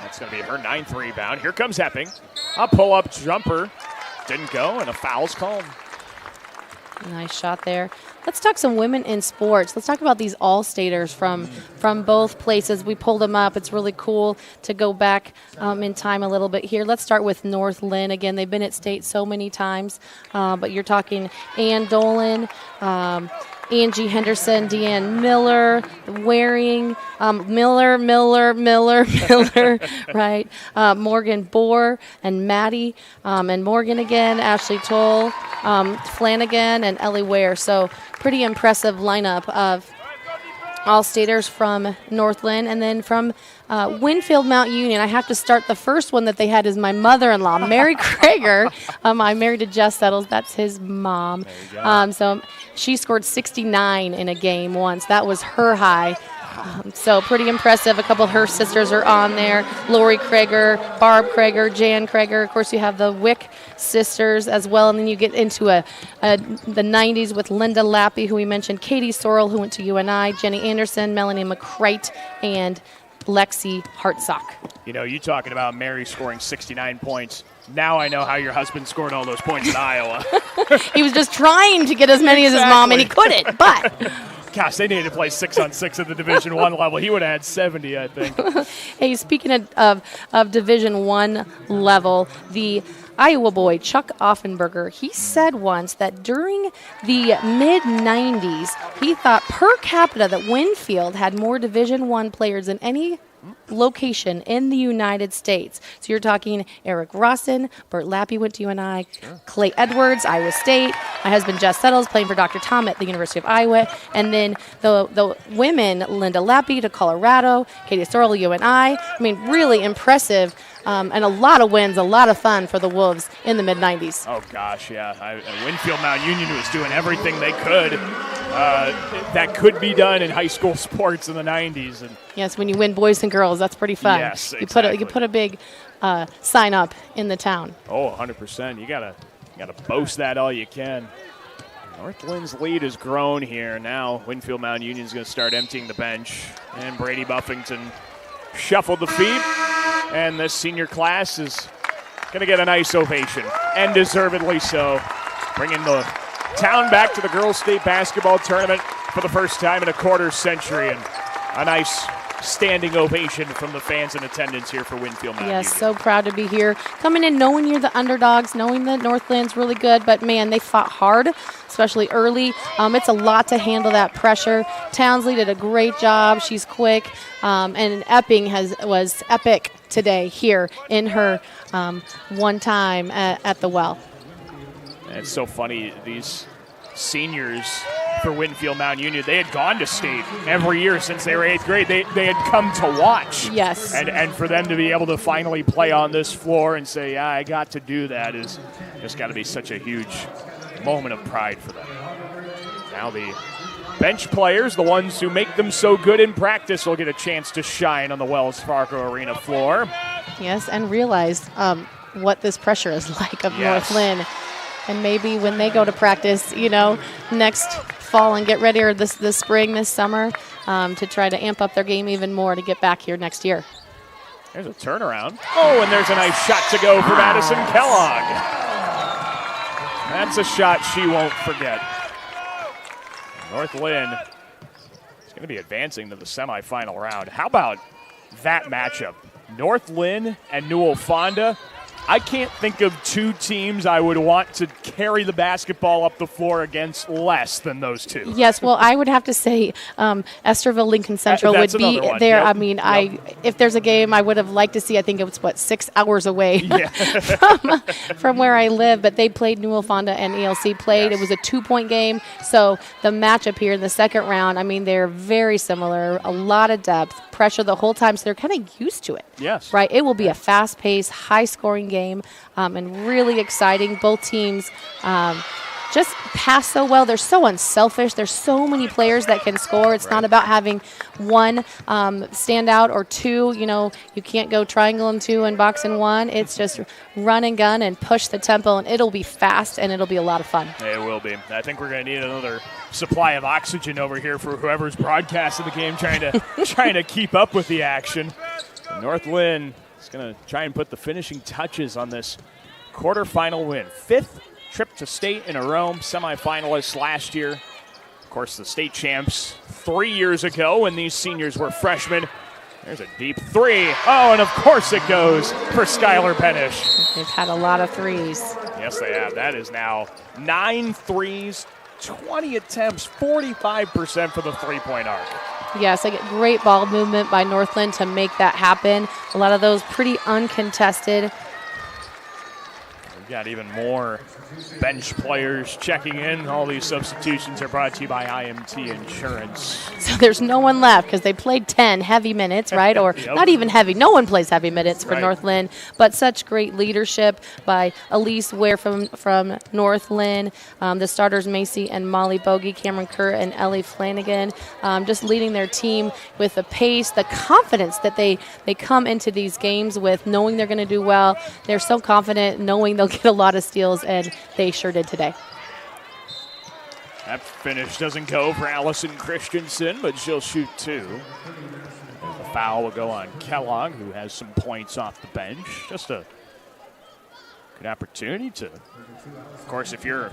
That's going to be her 9th rebound. Here comes Epping. A pull-up jumper. Didn't go, and a foul's called. Nice shot there. Let's talk some women in sports. Let's talk about these all-staters from both places. We pulled them up. It's really cool to go back in time a little bit here. Let's start with North Linn. Again, they've been at state so many times, but you're talking Ann Dolan, Angie Henderson, Deanne Miller, Waring, Miller, right? Morgan Bohr and Maddie, and Morgan again, Ashley Toll, Flanagan, and Ellie Ware. So pretty impressive lineup of all-staters from North Linn. And then from Winfield-Mount Union, I have to start. The first one that they had is my mother-in-law, Mary Krager. I'm married to Jess Settles. That's his mom. So she scored 69 in a game once. That was her high. So pretty impressive. A couple of her sisters are on there. Lori Krager, Barb Krager, Jan Krager. Of course, you have the Wick sisters as well. And then you get into the 90s with Linda Lappy, who we mentioned, Katie Sorrell, who went to UNI, Jenny Anderson, Melanie McCrite, and Lexi Hartsock. You know, you talking about Mary scoring 69 points. Now I know how your husband scored all those points in Iowa. He was just trying to get as many as his mom, and he couldn't, but... Gosh, they needed to play 6-on-6 at the Division I level. He would have had 70, I think. Hey, speaking of Division I level, the Iowa boy, Chuck Offenberger, he said once that during the mid-'90s, he thought per capita that Winfield had more Division I players than any location in the United States. So you're talking Eric Rossin, Bert Lappy went to UNI, Clay Edwards, Iowa State, my husband Jess Settles playing for Dr. Tom at the University of Iowa, and then the women, Linda Lappy to Colorado, Katie Sorrell, UNI. I mean, really impressive. And a lot of wins, a lot of fun for the Wolves in the mid-'90s. Oh, gosh, yeah. Winfield-Mount Union was doing everything they could that could be done in high school sports in the 90s. And yes, when you win boys and girls, that's pretty fun. Yes, exactly. You put a big sign up in the town. Oh, 100%. You gotta boast that all you can. North Lynn's lead has grown here. Now Winfield-Mount Union is going to start emptying the bench. And Brady Buffington shuffled the feet. And this senior class is going to get a nice ovation, and deservedly so. Bringing the town back to the girls' state basketball tournament for the first time in a quarter century, and a nice standing ovation from the fans in attendance here for Winfield-Mount Union. Yes, so proud to be here. Coming in knowing you're the underdogs, knowing that North Lynn's really good, but man, they fought hard, especially early. It's a lot to handle that pressure. Townsley did a great job. She's quick, and Epping was epic today here in her one time at the well. And it's so funny, these seniors for Winfield-Mount Union, they had gone to state every year since they were 8th grade. They had come to watch. Yes. And for them to be able to finally play on this floor and say, yeah, I got to do that is just got to be such a huge moment of pride for them. Now the bench players, the ones who make them so good in practice, will get a chance to shine on the Wells Fargo Arena floor. Yes, and realize what this pressure is like of North Lynn. And maybe when they go to practice, next fall and get ready, or this spring, this summer, to try to amp up their game even more to get back here next year. There's a turnaround. Oh, and there's a nice shot to go for Madison Kellogg. That's a shot she won't forget. North Lynn is going to be advancing to the semifinal round. How about that matchup? North Lynn and Newell Fonda. I can't think of two teams I would want to carry the basketball up the floor against less than those two. Yes, well, I would have to say Esterville Lincoln Central would be there. Yep. I mean, if there's a game I would have liked to see, I think it was, 6 hours away from where I live. But they played Newell Fonda and ELC played. Yes. It was a 2-point game. So the matchup here in the second round, I mean, they're very similar, a lot of depth, pressure the whole time. So they're kind of used to it. Yes. Right? It will be a fast-paced, high-scoring game and really exciting. Both teams just pass so well. They're so unselfish. There's so many players that can score. It's not about having one stand out or two. You can't go triangle and two and box and one. It's just run and gun and push the tempo, and it'll be fast, and it'll be a lot of fun. It will be. I think we're going to need another supply of oxygen over here for whoever's broadcasting the game, trying to keep up with the action. North Lynn is going to try and put the finishing touches on this quarterfinal win. 5th trip to state in a row, semifinalists last year. Of course, the state champs 3 years ago when these seniors were freshmen. There's a deep three. Oh, and of course it goes for Skylar Pennish. They've had a lot of threes. Yes, they have. That is now 9 threes, 20 attempts, 45% for the three-point arc. Yes, great ball movement by North Lynn to make that happen. A lot of those pretty uncontested. We've got even more bench players checking in. All these substitutions are brought to you by IMT Insurance. So there's no one left because they played 10 heavy minutes, right? Or not even heavy. No one plays heavy minutes for North Lynn. But such great leadership by Elise Ware from North Lynn. The starters, Macy and Molly Bogey, Cameron Kerr and Ellie Flanagan, just leading their team with the pace, the confidence that they come into these games with, knowing they're going to do well. They're so confident, knowing they'll get a lot of steals, and they sure did today. That finish doesn't go for Allison Christensen, but she'll shoot 2. foul will go on Kellogg, who has some points off the bench. Just a good opportunity to, of course, if you're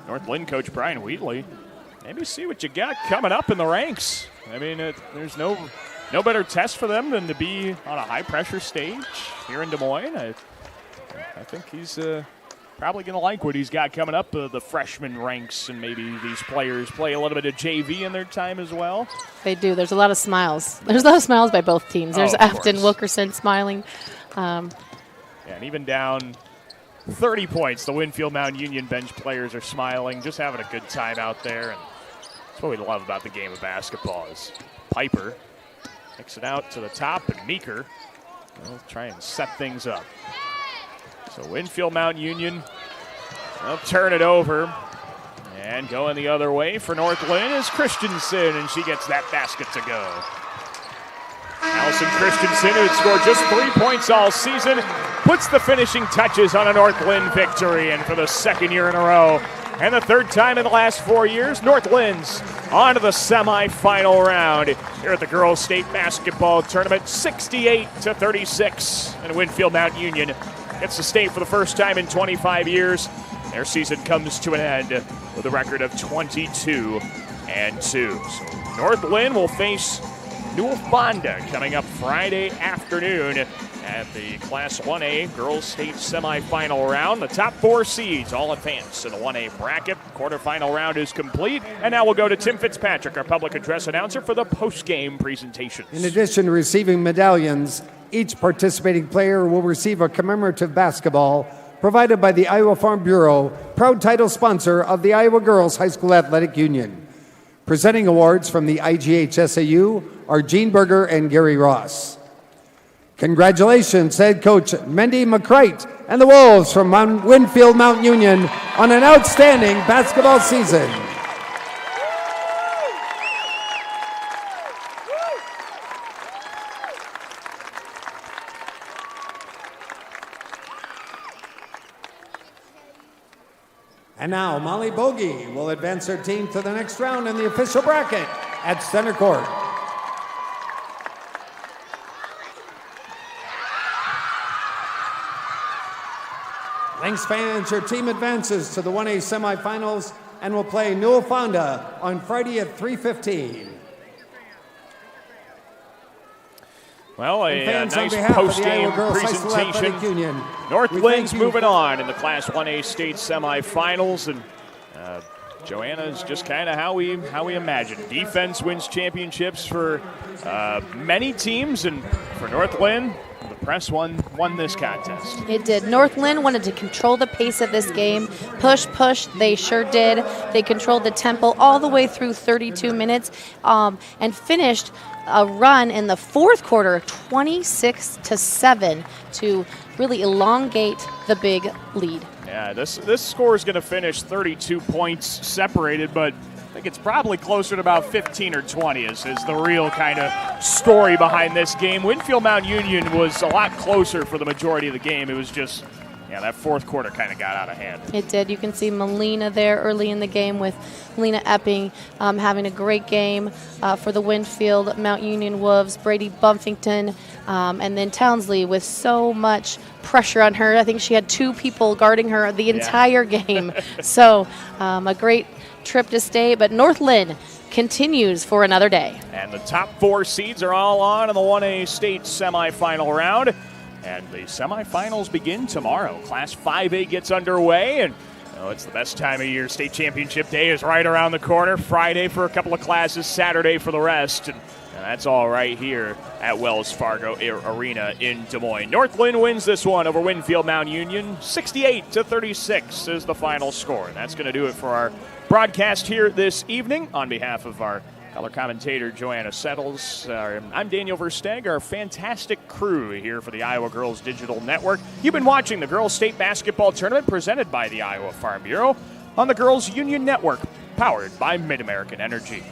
North Linn coach Brian Wheatley, maybe see what you got coming up in the ranks. I mean, there's no better test for them than to be on a high-pressure stage here in Des Moines. I think he's probably going to like what he's got coming up, the freshman ranks, and maybe these players play a little bit of JV in their time as well. They do. There's a lot of smiles. There's a lot of smiles by both teams. There's Afton Wilkerson smiling. And even down 30 points, the Winfield-Mount Union bench players are smiling, just having a good time out there. And that's what we love about the game of basketball is Piper kicks it out to the top, and Meeker will try and set things up. So Winfield-Mount Union, they'll turn it over. And going the other way for North Linn is Christensen, and she gets that basket to go. Allison Christensen, who had scored just 3 points all season, puts the finishing touches on a North Linn victory, and for the second year in a row, and the third time in the last 4 years, North Linn's on to the semifinal round here at the Girls State Basketball Tournament, 68-36, and Winfield-Mount Union gets the state for the first time in 25 years. Their season comes to an end with a record of 22-2. So North Linn will face Newell Fonda coming up Friday afternoon at the Class 1A Girls State semifinal round. The top 4 seeds all advance in the 1A bracket. Quarterfinal round is complete. And now we'll go to Tim Fitzpatrick, our public address announcer, for the post-game presentations. In addition to receiving medallions, each participating player will receive a commemorative basketball provided by the Iowa Farm Bureau, proud title sponsor of the Iowa Girls High School Athletic Union. Presenting awards from the IGHSAU are Gene Berger and Gary Ross. Congratulations, head coach Mendy McCrite and the Wolves from Winfield-Mount Union on an outstanding basketball season. And now Molly Bogey will advance her team to the next round in the official bracket at center court. Thanks, fans. Your team advances to the 1A semifinals and will play Newell Fonda on Friday at 3:15. Well, a nice post-game presentation. North Linn's moving on in the Class 1A state semifinals, and Joanna is just kind of how we imagine. Defense wins championships for many teams, and for North Linn, the press won this contest. It did. North Linn wanted to control the pace of this game. Push, they sure did. They controlled the tempo all the way through 32 minutes and finished a run in the fourth quarter, 26-7, to really elongate the big lead. Yeah, this score is going to finish 32 points separated, but I think it's probably closer to about 15 or 20 is the real kind of story behind this game. Winfield-Mount Union was a lot closer for the majority of the game. It was just, that fourth quarter kind of got out of hand. It did. You can see Melina there early in the game with Melina Epping having a great game for the Winfield-Mount Union Wolves. Brady Bumpington and then Townsley with so much pressure on her. I think she had 2 people guarding her the entire game. So a great trip to state, but North Linn continues for another day. And the top 4 seeds are all on in the 1A state semifinal round. And the semifinals begin tomorrow. Class 5A gets underway, and it's the best time of year. State championship day is right around the corner. Friday for a couple of classes, Saturday for the rest. And that's all right here at Wells Fargo Arena in Des Moines. North Linn wins this one over Winfield-Mount Union. 68-36 is the final score. And that's going to do it for our broadcast here this evening. On behalf of our color commentator Joanna Settles, I'm Daniel Versteg, our fantastic crew here for the Iowa Girls Digital Network. You've been watching the Girls State Basketball Tournament presented by the Iowa Farm Bureau on the Girls Union Network, powered by Mid-American Energy.